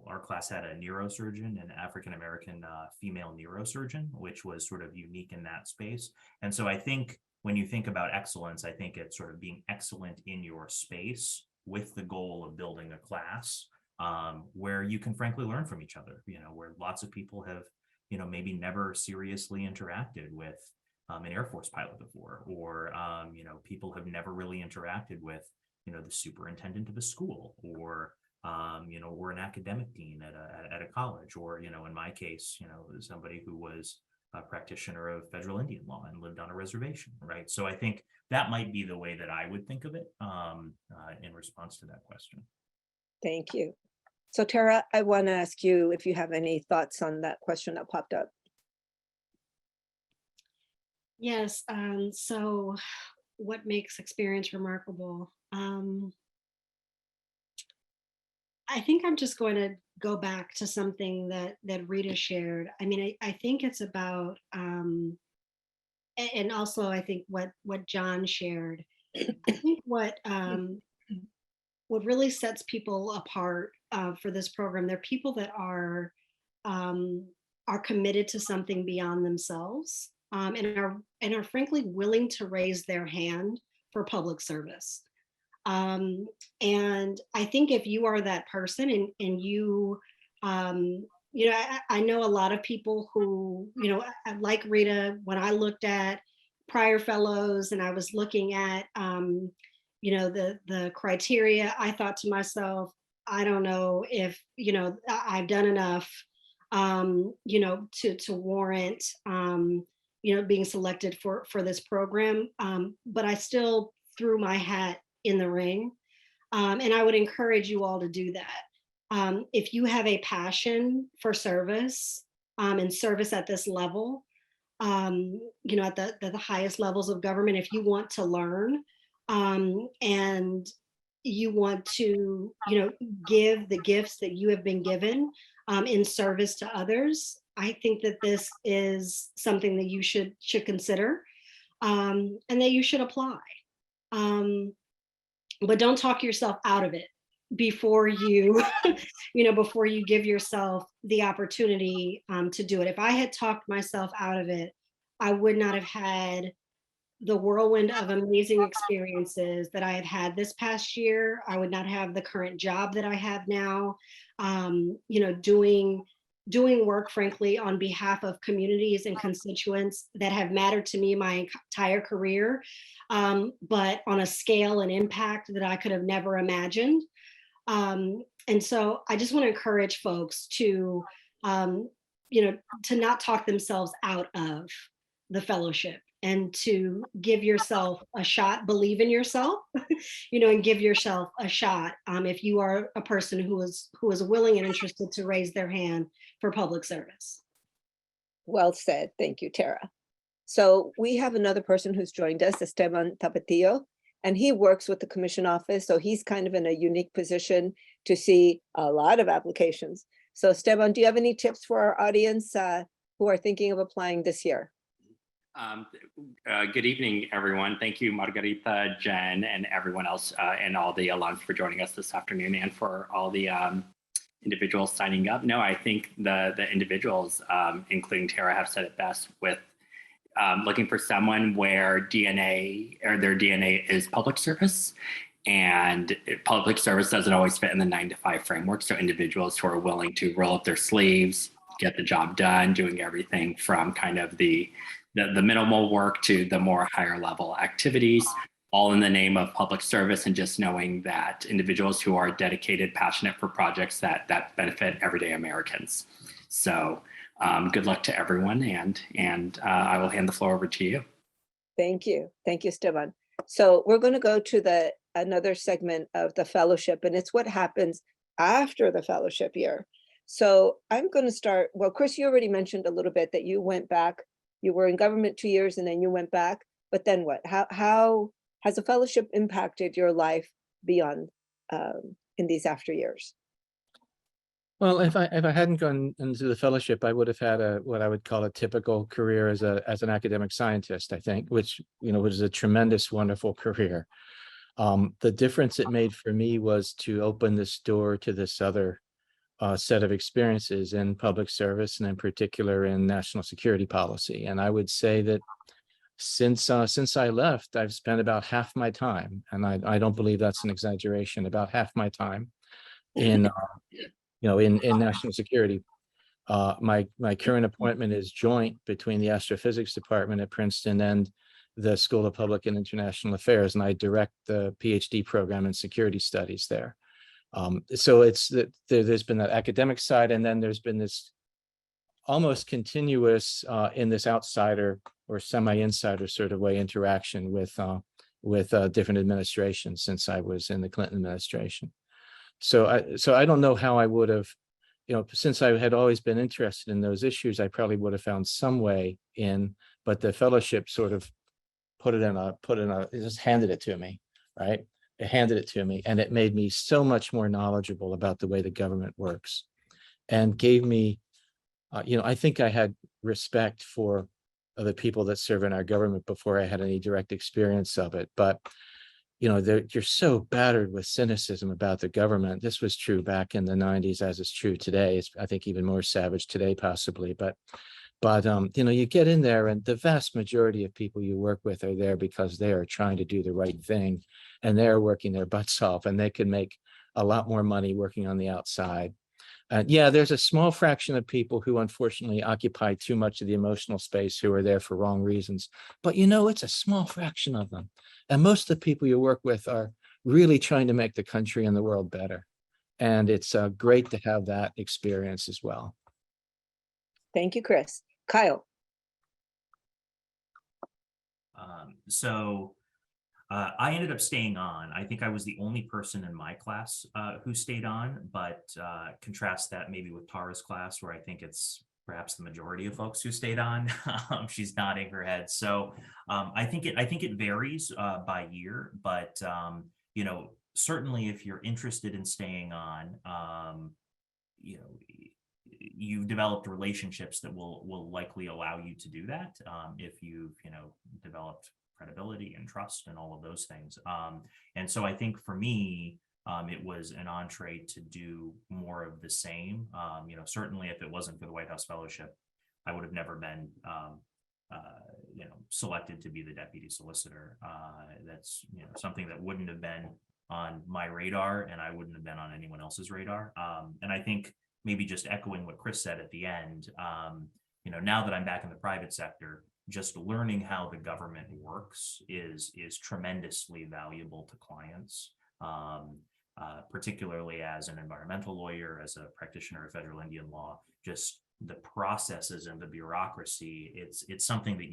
our class had a neurosurgeon, an African-American female neurosurgeon, which was sort of unique in that space. And so I think when you think about excellence, I think it's sort of being excellent in your space with the goal of building a class where you can frankly learn from each other, where lots of people have, maybe never seriously interacted with an Air Force pilot before, or, people have never really interacted with, the superintendent of a school, or, or an academic dean at a college, or, in my case, somebody who was a practitioner of federal Indian law and lived on a reservation, right? So I think that might be the way that I would think of it in response to that question. Thank you. So Tara, I want to ask you if you have any thoughts on that question that popped up. Yes. So what makes experience remarkable? I think I'm just going to go back to something that Rita shared. I mean, I think it's about, and also I think what John shared. I think what really sets people apart for this program, they're people that are committed to something beyond themselves, and are frankly willing to raise their hand for public service. And I think if you are that person and you, I know a lot of people who, like Rita, when I looked at prior fellows and I was looking at, the criteria, I thought to myself, I don't know if, I've done enough, to warrant, being selected for this program. But I still threw my hat in the ring. And I would encourage you all to do that. If you have a passion for service and service at this level, at the highest levels of government, if you want to learn and you want to, give the gifts that you have been given in service to others, I think that this is something that you should consider and that you should apply. But don't talk yourself out of it before you, before you give yourself the opportunity to do it. If I had talked myself out of it, I would not have had the whirlwind of amazing experiences that I have had this past year. I would not have the current job that I have now, doing doing work, frankly, on behalf of communities and constituents that have mattered to me my entire career, but on a scale and impact that I could have never imagined. And so I just want to encourage folks to, to not talk themselves out of the fellowship and to give yourself a shot, believe in yourself, and give yourself a shot if you are a person who is willing and interested to raise their hand for public service. Well said. Thank you, Tara. So we have another person who's joined us, Esteban Tapatillo, and he works with the commission office. So he's kind of in a unique position to see a lot of applications. So Esteban, do you have any tips for our audience who are thinking of applying this year? Good evening, everyone. Thank you, Margarita, Jen, and everyone else, and all the alums for joining us this afternoon, and for all the individuals signing up. No, I think the individuals, including Tara, have said it best with looking for someone where their DNA is public service, and public service doesn't always fit in the 9-to-5 framework. So individuals who are willing to roll up their sleeves, get the job done, doing everything from kind of the minimal work to the more higher level activities, all in the name of public service, and just knowing that individuals who are dedicated, passionate for projects that benefit everyday Americans. So good luck to everyone, and I will hand the floor over to you. Thank you. Thank you, Esteban. So we're going to go to another segment of the fellowship, and it's what happens after the fellowship year. So I'm going to start, well, Chris, you already mentioned a little bit that you went back, you were in government 2 years and then you went back, but then what? How has the fellowship impacted your life beyond in these after years? Well, if I hadn't gone into the fellowship, I would have had what I would call a typical career as an academic scientist, I think, which was a tremendous, wonderful career. The difference it made for me was to open this door to this other set of experiences in public service, and in particular in national security policy. And I would say that since I left, I've spent about half my time, and I don't believe that's an exaggeration, about half my time in in national security. My current appointment is joint between the astrophysics department at Princeton and the School of Public and International Affairs, and I direct the PhD program in security studies there. So it's that there's been that academic side, and then there's been this almost continuous in this outsider or semi-insider sort of way interaction with different administrations since I was in the Clinton administration. So I don't know how I would have, since I had always been interested in those issues, I probably would have found some way in, but the fellowship sort of it just handed it to me, right? It handed it to me, and it made me so much more knowledgeable about the way the government works, and gave me, I think I had respect for the people that serve in our government before I had any direct experience of it. But, you're so battered with cynicism about the government. This was true back in the 90s, as is true today. It's, I think, even more savage today, possibly. But you get in there, and the vast majority of people you work with are there because they are trying to do the right thing, and they're working their butts off, and they can make a lot more money working on the outside. Yeah, there's a small fraction of people who unfortunately occupy too much of the emotional space, who are there for wrong reasons. But it's a small fraction of them. And most of the people you work with are really trying to make the country and the world better. And it's great to have that experience as well. Thank you, Chris. Kyle. I ended up staying on. I think I was the only person in my class who stayed on, but contrast that maybe with Tara's class, where I think it's perhaps the majority of folks who stayed on. She's nodding her head. So I think it varies by year, but certainly if you're interested in staying on, you've developed relationships that will likely allow you to do that if you've developed credibility and trust and all of those things. And so I think for me, it was an entree to do more of the same. Certainly if it wasn't for the White House Fellowship, I would have never been selected to be the deputy solicitor. That's something that wouldn't have been on my radar, and I wouldn't have been on anyone else's radar. And I think maybe just echoing what Chris said at the end, now that I'm back in the private sector, just learning how the government works is tremendously valuable to clients, particularly as an environmental lawyer, as a practitioner of federal Indian law. Just the processes and the bureaucracy, it's something that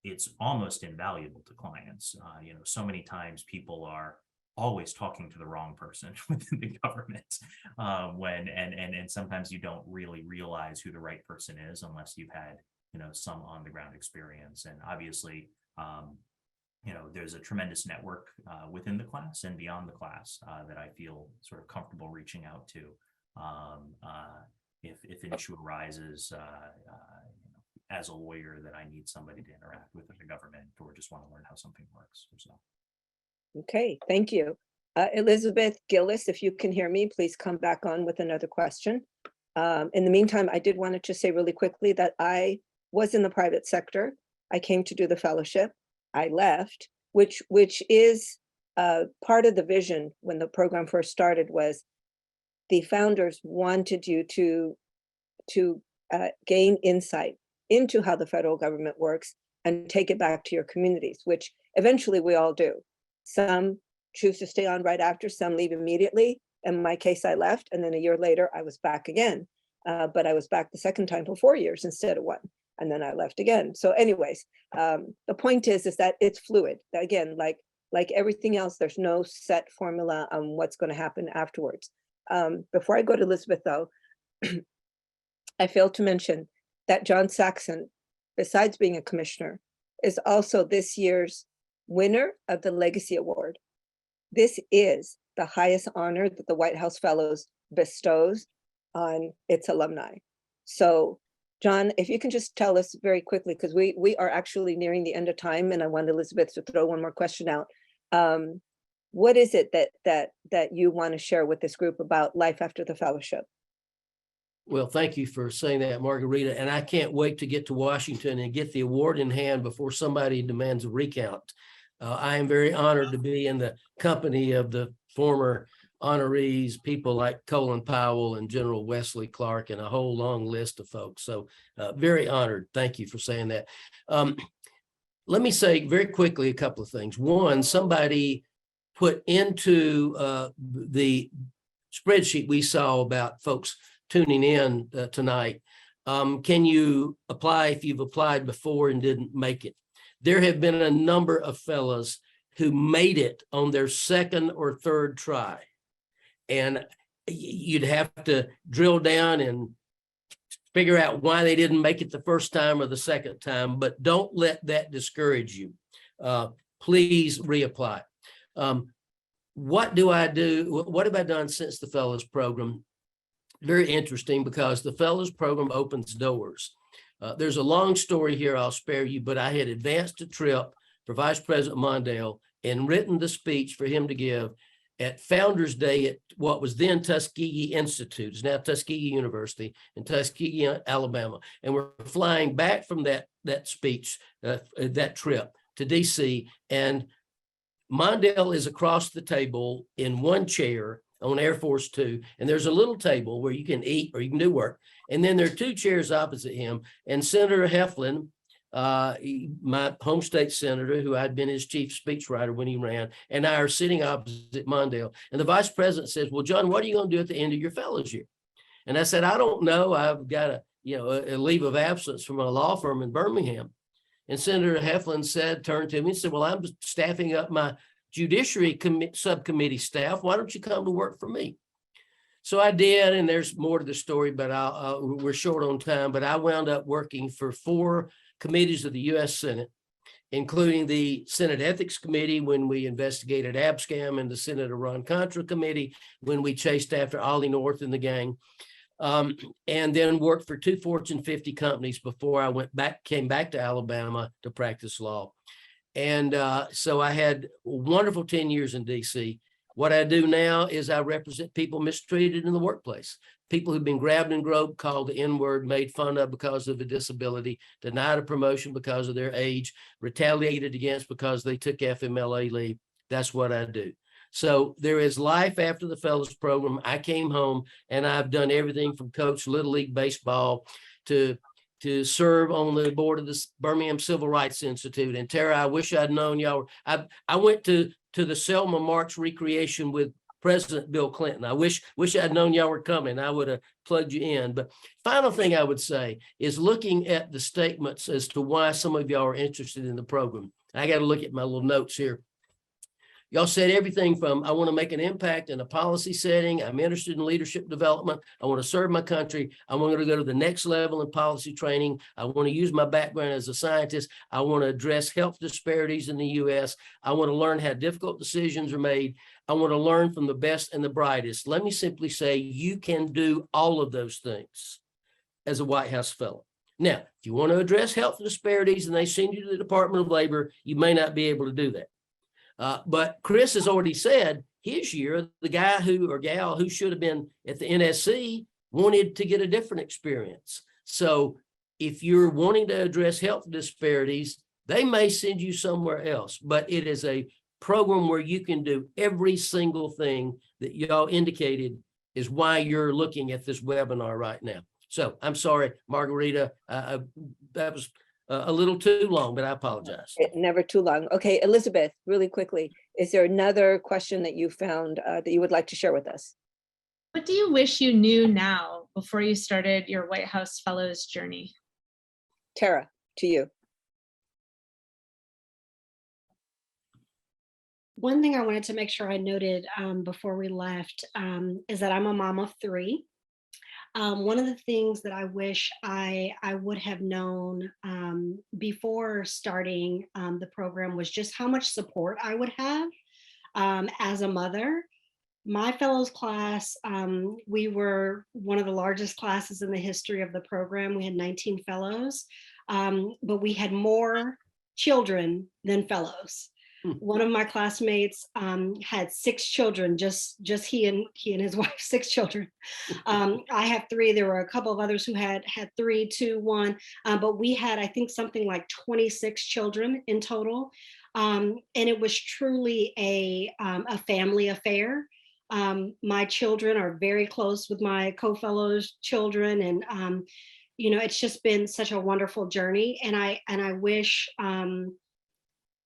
it's almost invaluable to clients. So many times people are always talking to the wrong person within the government, and sometimes you don't really realize who the right person is unless you've had some on the ground experience. And obviously there's a tremendous network within the class and beyond the class that I feel sort of comfortable reaching out to if an issue arises as a lawyer that I need somebody to interact with in the government, or just want to learn how something works. So. Okay, thank you. Elizabeth Gillis, if you can hear me, please come back on with another question. In the meantime, I did want to just say really quickly that I was in the private sector. I came to do the fellowship. I left, which is part of the vision when the program first started. Was the founders wanted you to gain insight into how the federal government works and take it back to your communities, which eventually we all do. Some choose to stay on right after, some leave immediately. In my case, I left, and then a year later, I was back again. But I was back the second time for 4 years instead of 1. And then I left again. So anyways, the point is that it's fluid. Again, like everything else, there's no set formula on what's going to happen afterwards. Before I go to Elizabeth, though, I failed to mention that John Saxon, besides being a commissioner, is also this year's winner of the Legacy Award. This is the highest honor that the White House Fellows bestows on its alumni. So, John, if you can just tell us very quickly, because we are actually nearing the end of time, and I want Elizabeth to throw one more question out. What is it that you want to share with this group about life after the fellowship? Well, thank you for saying that, Margarita. And I can't wait to get to Washington and get the award in hand before somebody demands a recount. I am very honored to be in the company of the former honorees, people like Colin Powell and General Wesley Clark, and a whole long list of folks. So very honored. Thank you for saying that. Let me say very quickly a couple of things. One, somebody put into the spreadsheet we saw about folks tuning in tonight. Can you apply if you've applied before and didn't make it? There have been a number of fellows who made it on their second or third try. And you'd have to drill down and figure out why they didn't make it the first time or the second time, but don't let that discourage you. Please reapply. What do I do? What have I done since the Fellows Program? Very interesting, because the Fellows Program opens doors. There's a long story here I'll spare you, but I had advanced a trip for Vice President Mondale and written the speech for him to give at Founders Day at what was then Tuskegee Institute. It's now Tuskegee University in Tuskegee, Alabama. And we're flying back from that speech, that trip to DC. And Mondale is across the table in one chair on Air Force Two, and there's a little table where you can eat or you can do work. And then there are 2 chairs opposite him, and Senator Heflin, my home state senator, who I'd been his chief speechwriter when he ran, and I are sitting opposite Mondale. And the vice president says, "Well, John, what are you going to do at the end of your fellows year?" And I said, "I don't know. I've got a leave of absence from a law firm in Birmingham." And Senator Heflin turned to me and said, "Well, I'm staffing up my Judiciary Subcommittee staff. Why don't you come to work for me?" So I did, and there's more to the story, but we're short on time. But I wound up working for 4 committees of the U.S. Senate, including the Senate Ethics Committee when we investigated Abscam, and the Senate Iran-Contra Committee when we chased after Ollie North and the gang, and then worked for 2 Fortune 50 companies before I came back to Alabama to practice law. And so I had a wonderful 10 years in DC. What I do now is I represent people mistreated in the workplace, people who've been grabbed and groped, called the N-word, made fun of because of a disability, denied a promotion because of their age, retaliated against because they took FMLA leave. That's what I do. So there is life after the fellows program. I came home and I've done everything from coach Little League baseball to serve on the board of the Birmingham Civil Rights Institute. And Tara, I wish I'd known y'all. I went to the Selma March recreation with President Bill Clinton. I wish I'd known y'all were coming. I would have plugged you in. But final thing I would say is looking at the statements as to why some of y'all are interested in the program. I got to look at my little notes here. Y'all said everything from, I want to make an impact in a policy setting. I'm interested in leadership development. I want to serve my country. I want to go to the next level in policy training. I want to use my background as a scientist. I want to address health disparities in the U.S. I want to learn how difficult decisions are made. I want to learn from the best and the brightest. Let me simply say, you can do all of those things as a White House fellow. Now, if you want to address health disparities and they send you to the Department of Labor, you may not be able to do that. But Chris has already said his year, the guy or gal who should have been at the NSC wanted to get a different experience. So if you're wanting to address health disparities, they may send you somewhere else, but it is a program where you can do every single thing that y'all indicated is why you're looking at this webinar right now. So I'm sorry, Margarita, that was a little too long, but I apologize. Never too long. Okay, Elizabeth, really quickly, is there another question that you found that you would like to share with us? What do you wish you knew now before you started your White House Fellows journey? Tara, to you. One thing I wanted to make sure I noted before we left is that I'm a mom of 3. One of the things that I wish I would have known before starting the program was just how much support I would have as a mother. My fellows class, we were one of the largest classes in the history of the program. We had 19 fellows, but we had more children than fellows. One of my classmates had 6 children, just he and his wife, 6 children. I have 3. There were a couple of others who had 3, 2, 1, but we had, I think, something like 26 children in total. And it was truly a family affair. My children are very close with my co-fellows' children, and you know, it's just been such a wonderful journey. And I wish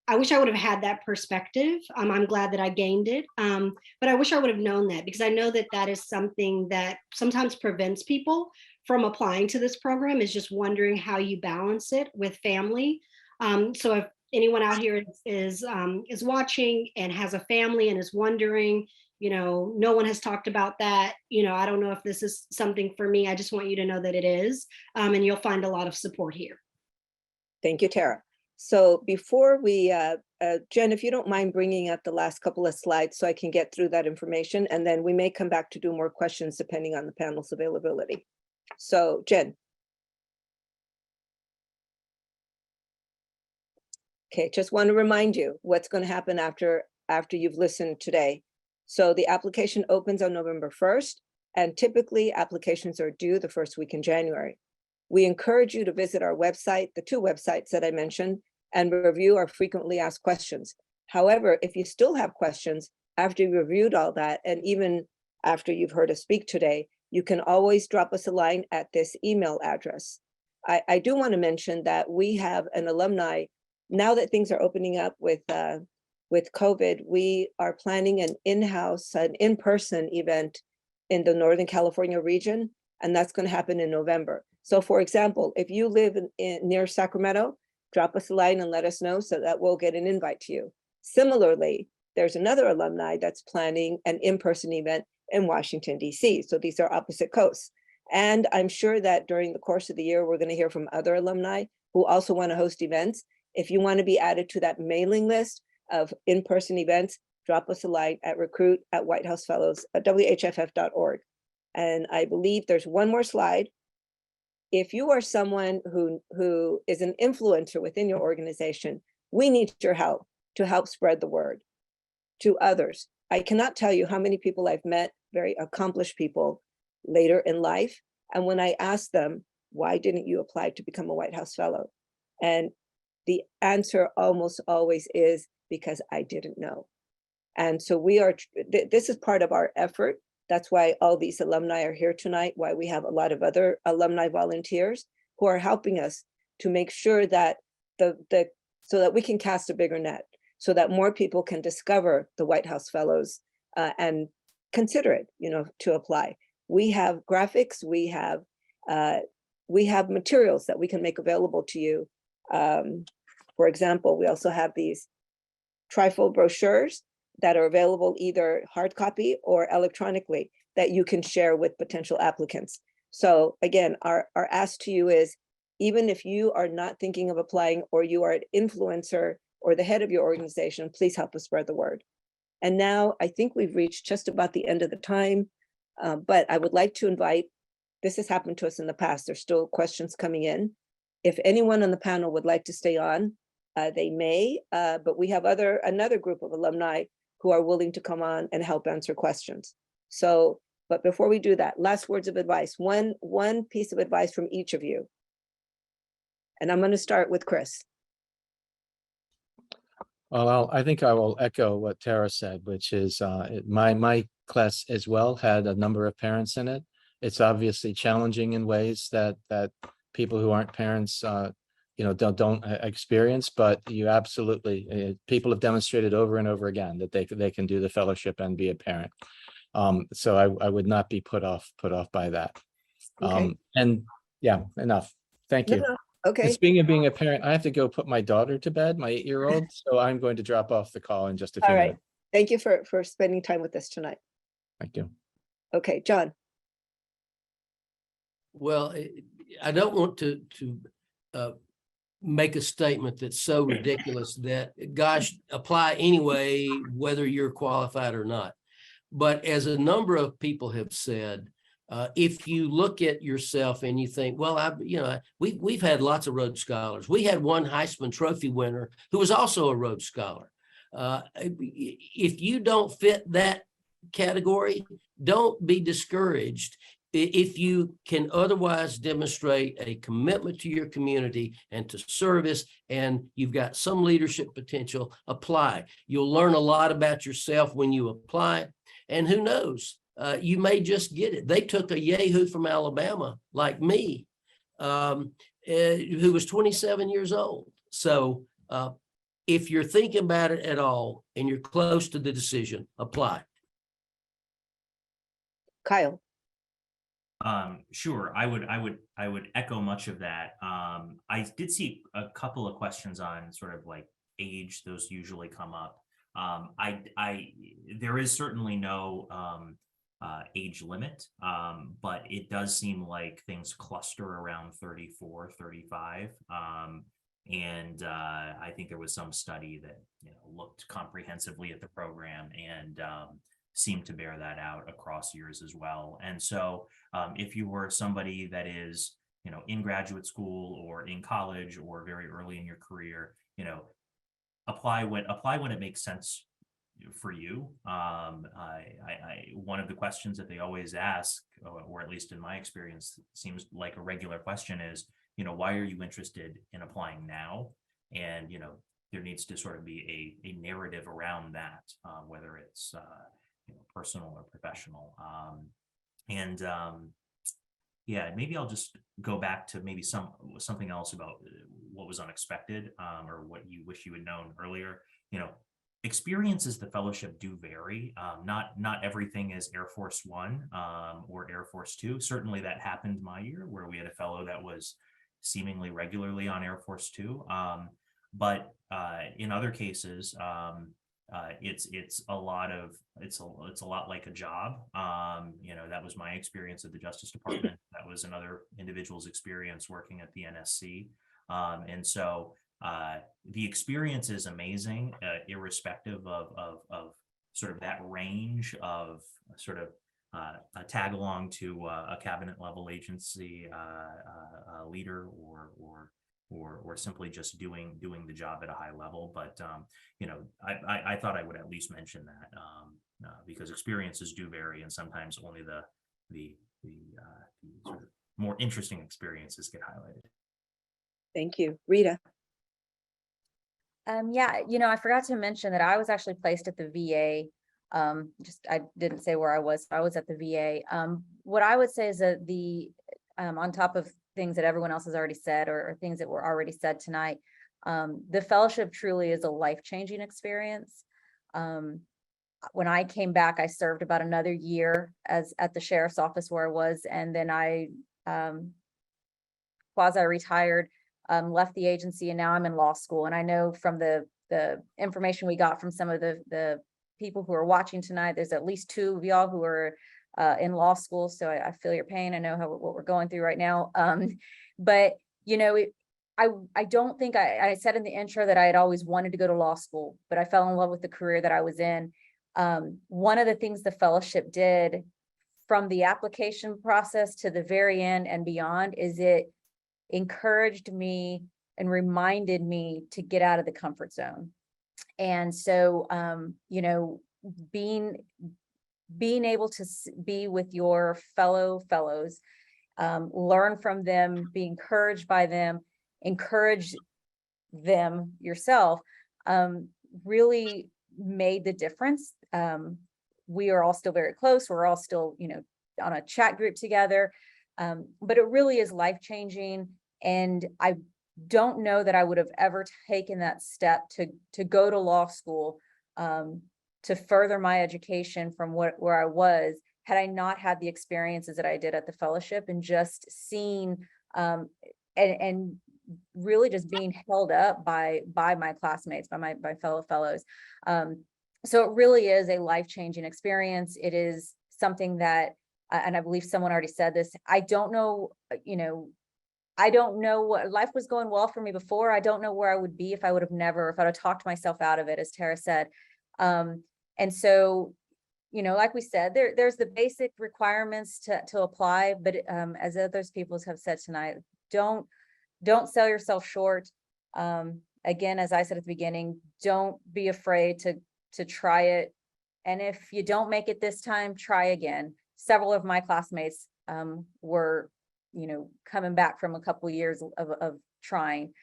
I would have had that perspective. I'm glad that I gained it, but I wish I would have known that, because I know that that is something that sometimes prevents people from applying to this program, is just wondering how you balance it with family. So if anyone out here is watching and has a family and is wondering, you know, no one has talked about that, you know, I don't know if this is something for me. I just want you to know that it is, and you'll find a lot of support here. Thank you, Tara. So before we, Jen, if you don't mind bringing up the last couple of slides so I can get through that information, and then we may come back to do more questions depending on the panel's availability. So Jen. Okay, just want to remind you what's going to happen after you've listened today. So the application opens on November 1st, and typically applications are due the first week in January. We encourage you to visit our website, the 2 websites that I mentioned, and review our frequently asked questions. However, if you still have questions after you've reviewed all that, and even after you've heard us speak today, you can always drop us a line at this email address. I do want to mention that we have an alumni, now that things are opening up with COVID, we are planning an in-person event in the Northern California region, and that's going to happen in November. So for example, if you live near Sacramento, drop us a line and let us know so that we'll get an invite to you. Similarly, there's another alumni that's planning an in-person event in Washington, D.C. So these are opposite coasts. And I'm sure that during the course of the year, we're going to hear from other alumni who also want to host events. If you want to be added to that mailing list of in-person events, drop us a line at recruit@whitehousefellows.whff.org. And I believe there's one more slide. If you are someone who is an influencer within your organization, we need your help to help spread the word to others. I cannot tell you how many people I've met, very accomplished people later in life. And when I ask them, why didn't you apply to become a White House Fellow? And the answer almost always is because I didn't know. And so we are, this is part of our effort. That's why all these alumni are here tonight, why we have a lot of other alumni volunteers who are helping us to make sure that so that we can cast a bigger net, so that more people can discover the White House Fellows and consider it, to apply. We have graphics, we have materials that we can make available to you. For example, we also have these trifold brochures that are available either hard copy or electronically that you can share with potential applicants. So again, our ask to you is, even if you are not thinking of applying, or you are an influencer or the head of your organization, please help us spread the word. And now I think we've reached just about the end of the time, but I would like to invite, this has happened to us in the past, there's still questions coming in. If anyone on the panel would like to stay on, they may, but we have another group of alumni who are willing to come on and help answer questions. So, but before we do that, last words of advice, one piece of advice from each of you. And I'm going to start with Chris. Well, I think I will echo what Tara said, which is my class as well had a number of parents in it. It's obviously challenging in ways that people who aren't parents don't experience, but you absolutely, people have demonstrated over and over again that they can do the fellowship and be a parent. So I would not be put off by that. Okay. And yeah, enough. Thank you. No, okay. And speaking of being a parent, I have to go put my daughter to bed, my 8-year-old. So I'm going to drop off the call in just a few All right. minutes. Thank you for spending time with us tonight. Thank you. Okay, John. Well, I don't want to make a statement that's so ridiculous that, gosh, apply anyway, whether you're qualified or not. But as a number of people have said, if you look at yourself and you think, well, we've had lots of Rhodes Scholars. We had one Heisman Trophy winner who was also a Rhodes Scholar. If you don't fit that category, don't be discouraged. If you can otherwise demonstrate a commitment to your community and to service, and you've got some leadership potential, apply. You'll learn a lot about yourself when you apply. And who knows, you may just get it. They took a yahoo from Alabama like me, who was 27 years old. So if you're thinking about it at all and you're close to the decision, apply. Kyle. Sure. I would echo much of that. I did see a couple of questions on sort of like age. Those usually come up. There is certainly no age limit, but it does seem like things cluster around 34, 35. And I think there was some study that looked comprehensively at the program and seemed to bear that out across years as well. And so if you were somebody that is in graduate school or in college or very early in your career, apply when it makes sense for you. One of the questions that they always ask, or at least in my experience, seems like a regular question is, why are you interested in applying now? And, there needs to sort of be a narrative around that, whether it's personal or professional. Yeah, maybe I'll just go back to maybe something else about what was unexpected, or what you wish you had known earlier. Experiences the fellowship do vary. Not everything is Air Force One or Air Force Two. Certainly that happened my year where we had a fellow that was seemingly regularly on Air Force Two. But in other cases, it's a lot like a job. That was my experience at the Justice Department. That was another individual's experience working at the NSC. And so the experience is amazing, irrespective of sort of that range of sort of a tag along to a cabinet level agency leader or simply just doing the job at a high level. But I thought I would at least mention that because experiences do vary, and sometimes only the sort of more interesting experiences get highlighted. Thank you. Rita. Yeah, I forgot to mention that I was actually placed at the VA. I didn't say where I was. I was at the VA. What I would say is that on top of things that everyone else has already said, or things that were already said tonight, the fellowship truly is a life-changing experience. When I came back, I served about another year at the sheriff's office where I was, and then I quasi-retired, left the agency, and now I'm in law school. And I know from the information we got from some of the people who are watching tonight, there's at least 2 of y'all who are in law school. So I feel your pain. I know what we're going through right now. But I don't think I said in the intro that I had always wanted to go to law school, but I fell in love with the career that I was in. One of the things the fellowship did from the application process to the very end and beyond is it encouraged me and reminded me to get out of the comfort zone. And so, being able to be with your fellows, learn from them, be encouraged by them, encourage them yourself, really made the difference. We are all still very close. We're all still, on a chat group together. But it really is life-changing. And I don't know that I would have ever taken that step to go to law school, to further my education from where I was, had I not had the experiences that I did at the fellowship, and just seeing and really just being held up by my classmates, by my fellows. So it really is a life-changing experience. It is something that, and I believe someone already said this, I don't know what life was going well for me before. I don't know where I would be if I would have talked myself out of it, as Tara said. And so, like we said, there's the basic requirements to apply, but as others people have said tonight, don't sell yourself short. Again, as I said at the beginning, don't be afraid to try it. And if you don't make it this time, try again. Several of my classmates were, coming back from a couple of years of trying.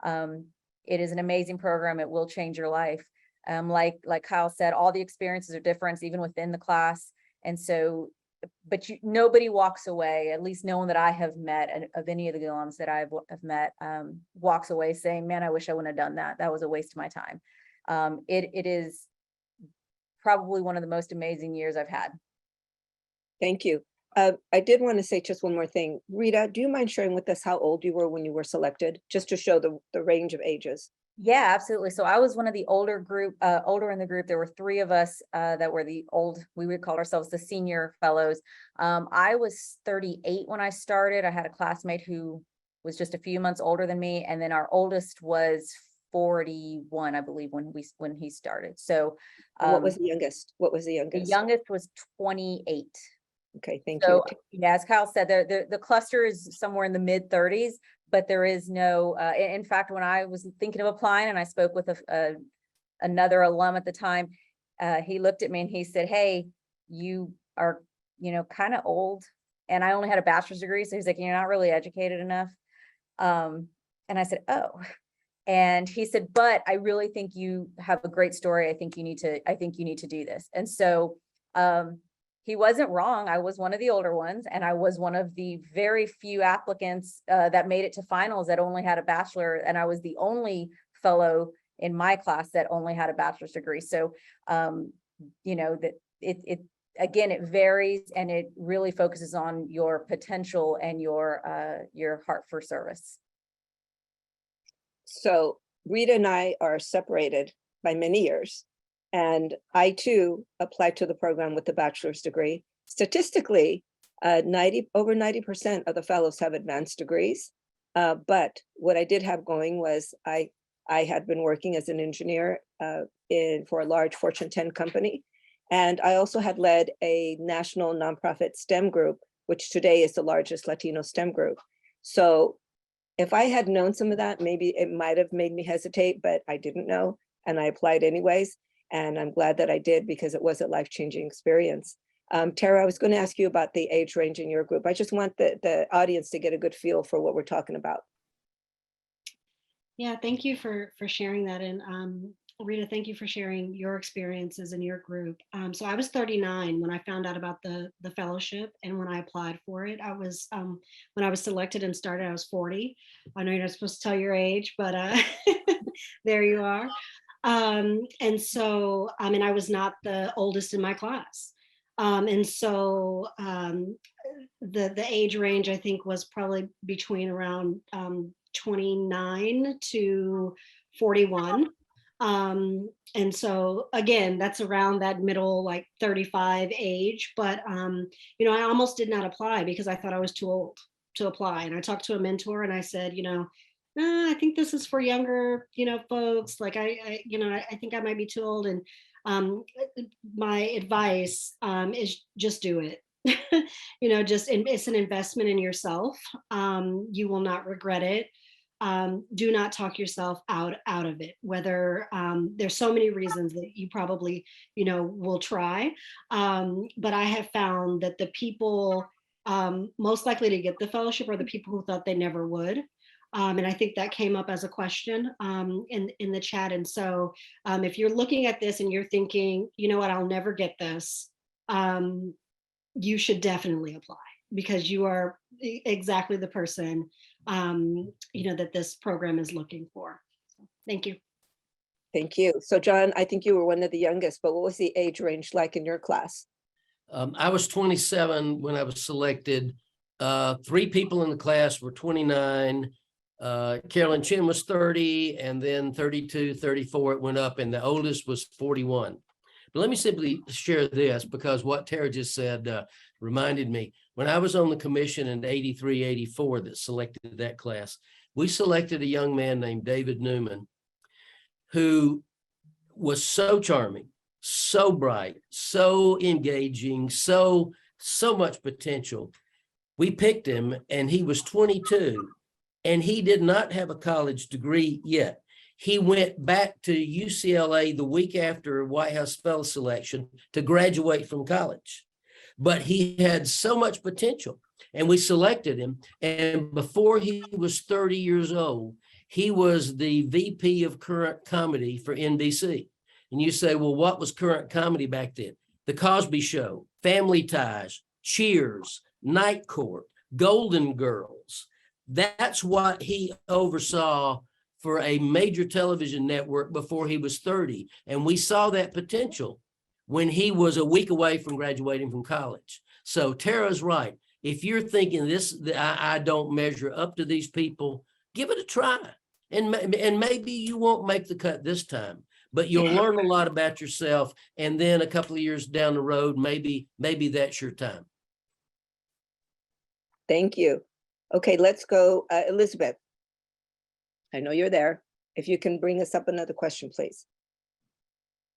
It is an amazing program. It will change your life. Like Kyle said, all the experiences are different, even within the class. And so, but nobody walks away, at least no one that I have met, and of any of the alums that I have met, walks away saying, man, I wish I wouldn't have done that. That was a waste of my time. It is probably one of the most amazing years I've had. Thank you. I did want to say just one more thing. Rita, do you mind sharing with us how old you were when you were selected, just to show the range of ages? Yeah, absolutely. So I was one of the older in the group. There were 3 of us that were we would call ourselves the senior fellows. I was 38 when I started. I had a classmate who was just a few months older than me. And then our oldest was 41, I believe, when he started. So What was the youngest? The youngest was 28. Okay, thank So, you. yeah, as Kyle said, the cluster is somewhere in the mid 30s, but there is no, in fact, when I was thinking of applying and I spoke with another alum at the time, he looked at me and he said, hey, you are, kind of old. And I only had a bachelor's degree. So he's like, you're not really educated enough. And I said, oh. And he said, but I really think you have a great story. I think you need to do this. And so, he wasn't wrong. I was one of the older ones, and I was one of the very few applicants that made it to finals that only had a bachelor, and I was the only fellow in my class that only had a bachelor's degree. So, that it varies, and it really focuses on your potential and your heart for service. So Rita and I are separated by many years. And I too applied to the program with the bachelor's degree. Statistically, over 90% of the fellows have advanced degrees. But what I did have going was I had been working as an engineer for a large Fortune 10 company. And I also had led a national nonprofit STEM group, which today is the largest Latino STEM group. So if I had known some of that, maybe it might have made me hesitate, but I didn't know. And I applied anyways. And I'm glad that I did, because it was a life-changing experience. Tara, I was going to ask you about the age range in your group. I just want the audience to get a good feel for what we're talking about. Yeah, thank you for sharing that. And Rita, thank you for sharing your experiences in your group. So I was 39 when I found out about the fellowship, and when I applied for it, I was when I was selected and started, I was 40. I know you're not supposed to tell your age, but there you are. And so, I mean, I was not the oldest in my class. And so the age range, I think, was probably between around 29 to 41. And so again, that's around that middle, like 35 age. But you know, I almost did not apply because I thought I was too old to apply. And I talked to a mentor and I said, you know, I think this is for younger, you know, folks. Like you know, I think I might be too old. And my advice is just do it. You know, just it's an investment in yourself. You will not regret it. Do not talk yourself out of it. Whether there's so many reasons that you probably, you know, will try, but I have found that the people most likely to get the fellowship are the people who thought they never would. And I think that came up as a question in the chat. And so if you're looking at this and you're thinking, you know what, I'll never get this, you should definitely apply, because you are exactly the person you know, that this program is looking for. So, thank you. Thank you. So John, I think you were one of the youngest, but what was the age range like in your class? I was 27 when I was selected. 3 people in the class were 29. Carolyn Chin was 30, and then 32, 34, it went up, and the oldest was 41. But let me simply share this, because what Tara just said reminded me. When I was on the commission in 83, 84 that selected that class, we selected a young man named David Newman, who was so charming, so bright, so engaging, so much potential. We picked him, and he was 22, and he did not have a college degree yet. He went back to UCLA the week after White House Fellow selection to graduate from college. But he had so much potential, and we selected him. And before he was 30 years old, he was the VP of current comedy for NBC. And you say, well, what was current comedy back then? The Cosby Show, Family Ties, Cheers, Night Court, Golden Girls. That's what he oversaw for a major television network before he was 30. And we saw that potential when he was a week away from graduating from college. So Tara's right. If you're thinking I don't measure up to these people, give it a try. And maybe you won't make the cut this time, but you'll learn a lot about yourself. And then a couple of years down the road, maybe that's your time. Thank you. Okay, let's go. Elizabeth, I know you're there. If you can bring us up another question, please.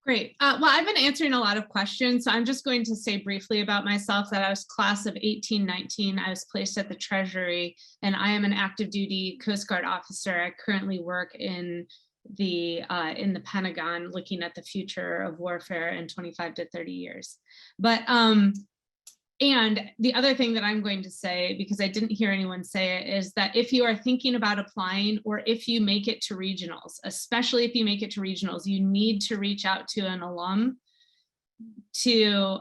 Great. Well, I've been answering a lot of questions, so I'm just going to say briefly about myself that I was class of 1819. I was placed at the Treasury, and I am an active duty Coast Guard officer. I currently work in the Pentagon, looking at the future of warfare in 25 to 30 years. But and the other thing that I'm going to say, because I didn't hear anyone say it, is that if you are thinking about applying, or if you make it to regionals, especially if you make it to regionals, you need to reach out to an alum to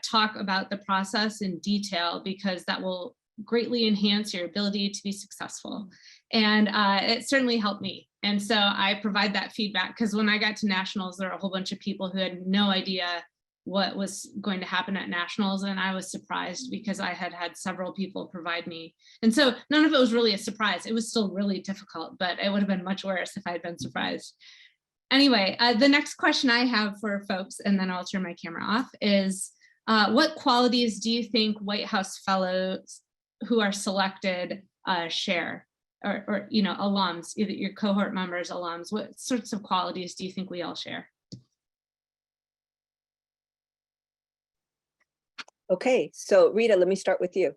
talk about the process in detail, because that will greatly enhance your ability to be successful. And it certainly helped me. And so I provide that feedback, because when I got to nationals, there were a whole bunch of people who had no idea what was going to happen at nationals, and I was surprised because I had several people provide me, and so none of it was really a surprise. It was still really difficult, but it would have been much worse if I had been surprised. Anyway, the next question I have for folks, and then I'll turn my camera off, is what qualities do you think White House fellows who are selected share, or you know, alums, either your cohort members, alums? What sorts of qualities do you think we all share? Okay, so Rita, let me start with you.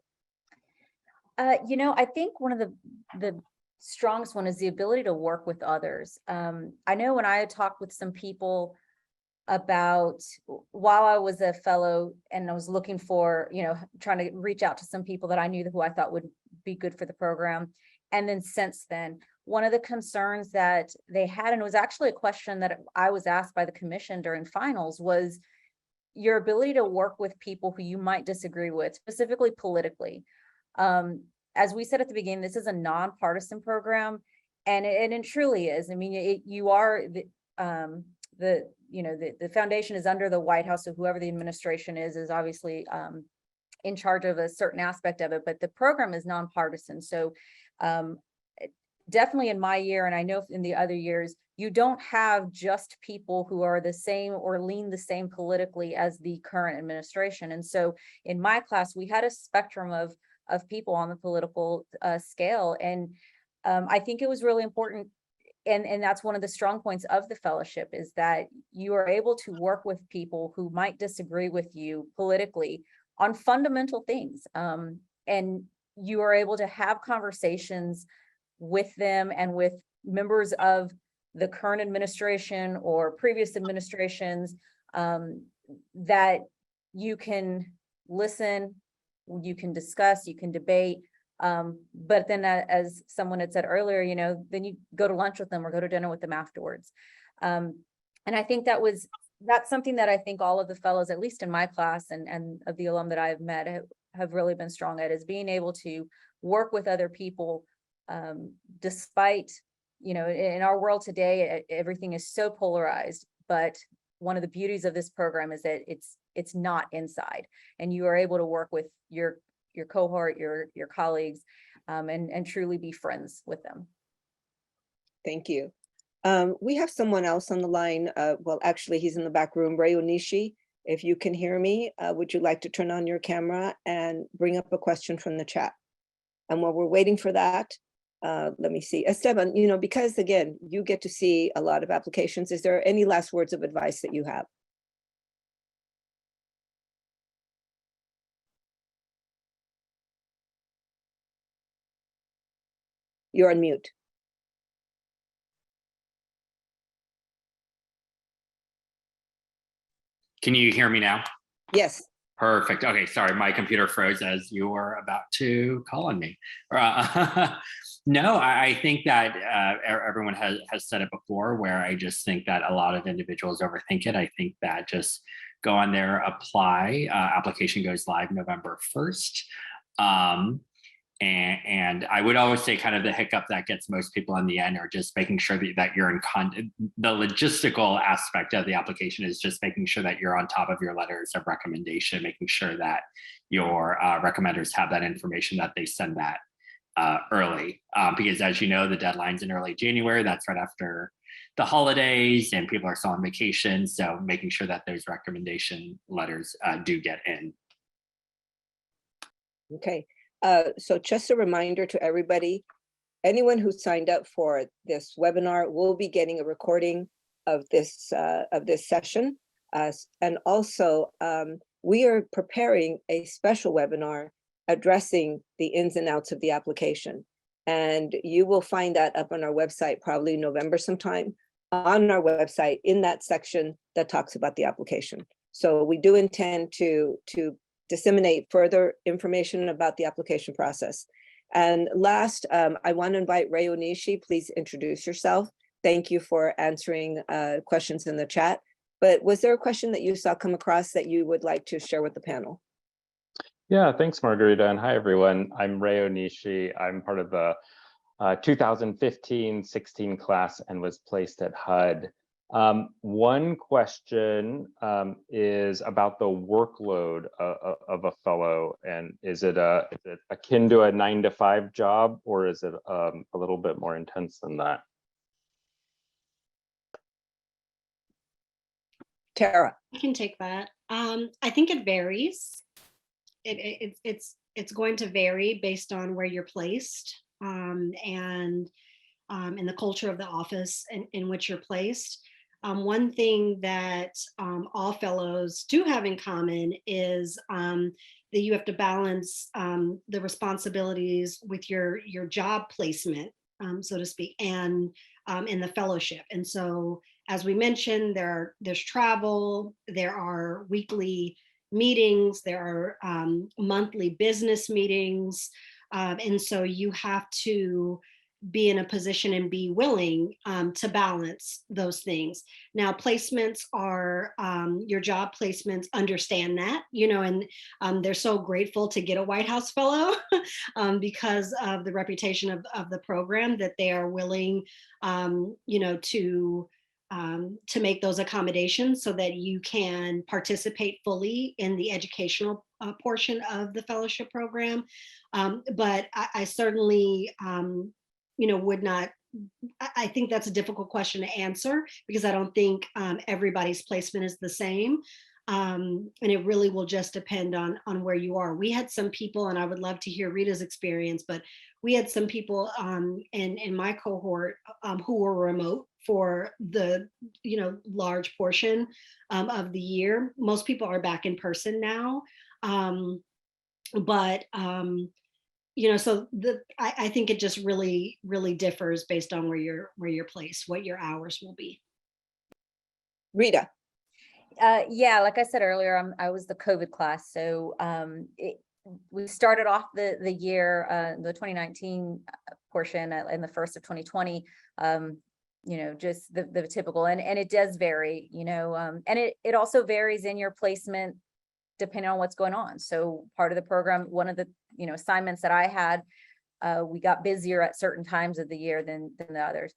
You know, I think one of the strongest one is the ability to work with others. I know when I had talked with some people about, while I was a fellow and I was looking for, you know, trying to reach out to some people that I knew who I thought would be good for the program. And then since then, one of the concerns that they had, and it was actually a question that I was asked by the commission during finals, was your ability to work with people who you might disagree with, specifically politically. As we said at the beginning, this is a nonpartisan program, and it truly is. I mean, you are the foundation is under the White House, so whoever the administration is obviously in charge of a certain aspect of it, but the program is nonpartisan. So definitely in my year, and I know in the other years, you don't have just people who are the same or lean the same politically as the current administration. And so in my class, we had a spectrum of people on the political scale. And I think it was really important. And that's one of the strong points of the fellowship, is that you are able to work with people who might disagree with you politically on fundamental things. And you are able to have conversations with them and with members of the current administration or previous administrations, that you can listen, you can discuss, you can debate. But then as someone had said earlier, then you go to lunch with them or go to dinner with them afterwards. And I think that's something that I think all of the fellows, at least in my class and of the alum that I've met, have really been strong at, is being able to work with other people, despite, in our world today, everything is so polarized. But one of the beauties of this program is that it's not inside, and you are able to work with your cohort, your colleagues, and truly be friends with them. Thank you. We have someone else on the line. Well, actually, he's in the back room, Ray Onishi. If you can hear me, would you like to turn on your camera and bring up a question from the chat? And while we're waiting for that, let me see. Esteban, because again, you get to see a lot of applications. Is there any last words of advice that you have? You're on mute. Can you hear me now? Yes. Perfect. Okay, sorry, my computer froze as you were about to call on me. No, I think that everyone has said it before, where I just think that a lot of individuals overthink it. I think that just go on there, apply. Application goes live November 1st. And I would always say kind of the hiccup that gets most people in the end are just making sure that you're the logistical aspect of the application is just making sure that you're on top of your letters of recommendation, making sure that your recommenders have that information, that they send that early. Because as you know, the deadline's in early January, that's right after the holidays and people are still on vacation. So making sure that those recommendation letters do get in. Okay. So just a reminder to everybody, anyone who signed up for this webinar will be getting a recording of this session. And also, we are preparing a special webinar addressing the ins and outs of the application. And you will find that up on our website, probably November sometime, on our website in that section that talks about the application. So we do intend to disseminate further information about the application process. And last, I want to invite Ray Onishi. Please introduce yourself. Thank you for answering questions in the chat. But was there a question that you saw come across that you would like to share with the panel? Yeah, thanks, Margarita, and hi, everyone. I'm Ray Onishi. I'm part of the 2015-16 class and was placed at HUD. One question is about the workload of a fellow, and is it akin to a 9-to-5 job, or is it a little bit more intense than that? Tara. I can take that. I think it varies. It's going to vary based on where you're placed and in the culture of the office in which you're placed. One thing that all fellows do have in common is that you have to balance the responsibilities with your job placement, so to speak, and in the fellowship. And so, as we mentioned, there's travel, there are weekly meetings, there are monthly business meetings. And so you have to be in a position and be willing to balance those things. Now, placements are your job placements understand that, and they're so grateful to get a White House Fellow because of the reputation of the program, that they are willing, to make those accommodations so that you can participate fully in the educational portion of the fellowship program. But I certainly, would not. I think that's a difficult question to answer because I don't think everybody's placement is the same. And it really will just depend on where you are. We had some people, and I would love to hear Rita's experience, but we had some people in my cohort who were remote for the large portion of the year. Most people are back in person now, but so I think it just really differs based on where you're placed, what your hours will be. Rita. Yeah, like I said earlier, I was the COVID class. So we started off the year, the 2019 portion in the first of 2020, just the typical, and it does vary, and it also varies in your placement depending on what's going on. So part of the program, one of the, assignments that I had, we got busier at certain times of the year than the others.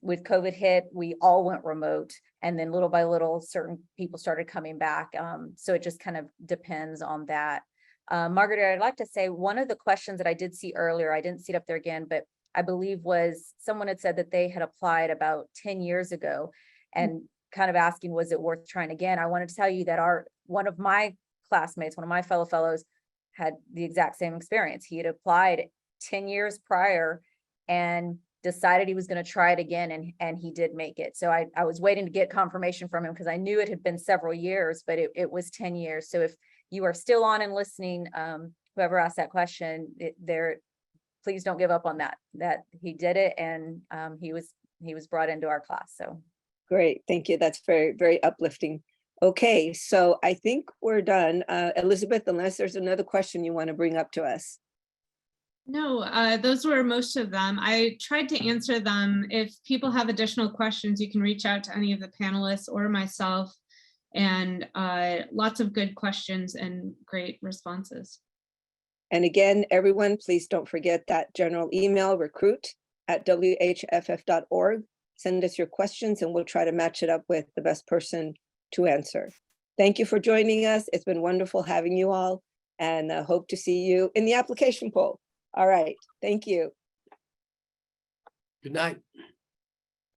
With COVID hit, we all went remote, and then little by little, certain people started coming back. So it just kind of depends on that. Margaret, I'd like to say one of the questions that I did see earlier, I didn't see it up there again, but I believe was someone had said that they had applied about 10 years ago and kind of asking, was it worth trying again? I wanted to tell you that one of my classmates, one of my fellow fellows, had the exact same experience. He had applied 10 years prior and decided he was going to try it again, and he did make it. So I was waiting to get confirmation from him because I knew it had been several years, but it was 10 years. So if you are still on and listening, whoever asked that question, please don't give up on that he did it, and he was brought into our class. So Great, thank you. That's very, very uplifting. Okay, so I think we're done. Elizabeth, unless there's another question you want to bring up to us. No, those were most of them. I tried to answer them. If people have additional questions, you can reach out to any of the panelists or myself, and lots of good questions and great responses. And again, everyone, please don't forget that general email, recruit@whff.org. Send us your questions and we'll try to match it up with the best person to answer. Thank you for joining us. It's been wonderful having you all, and hope to see you in the application poll. All right, thank you. Good night.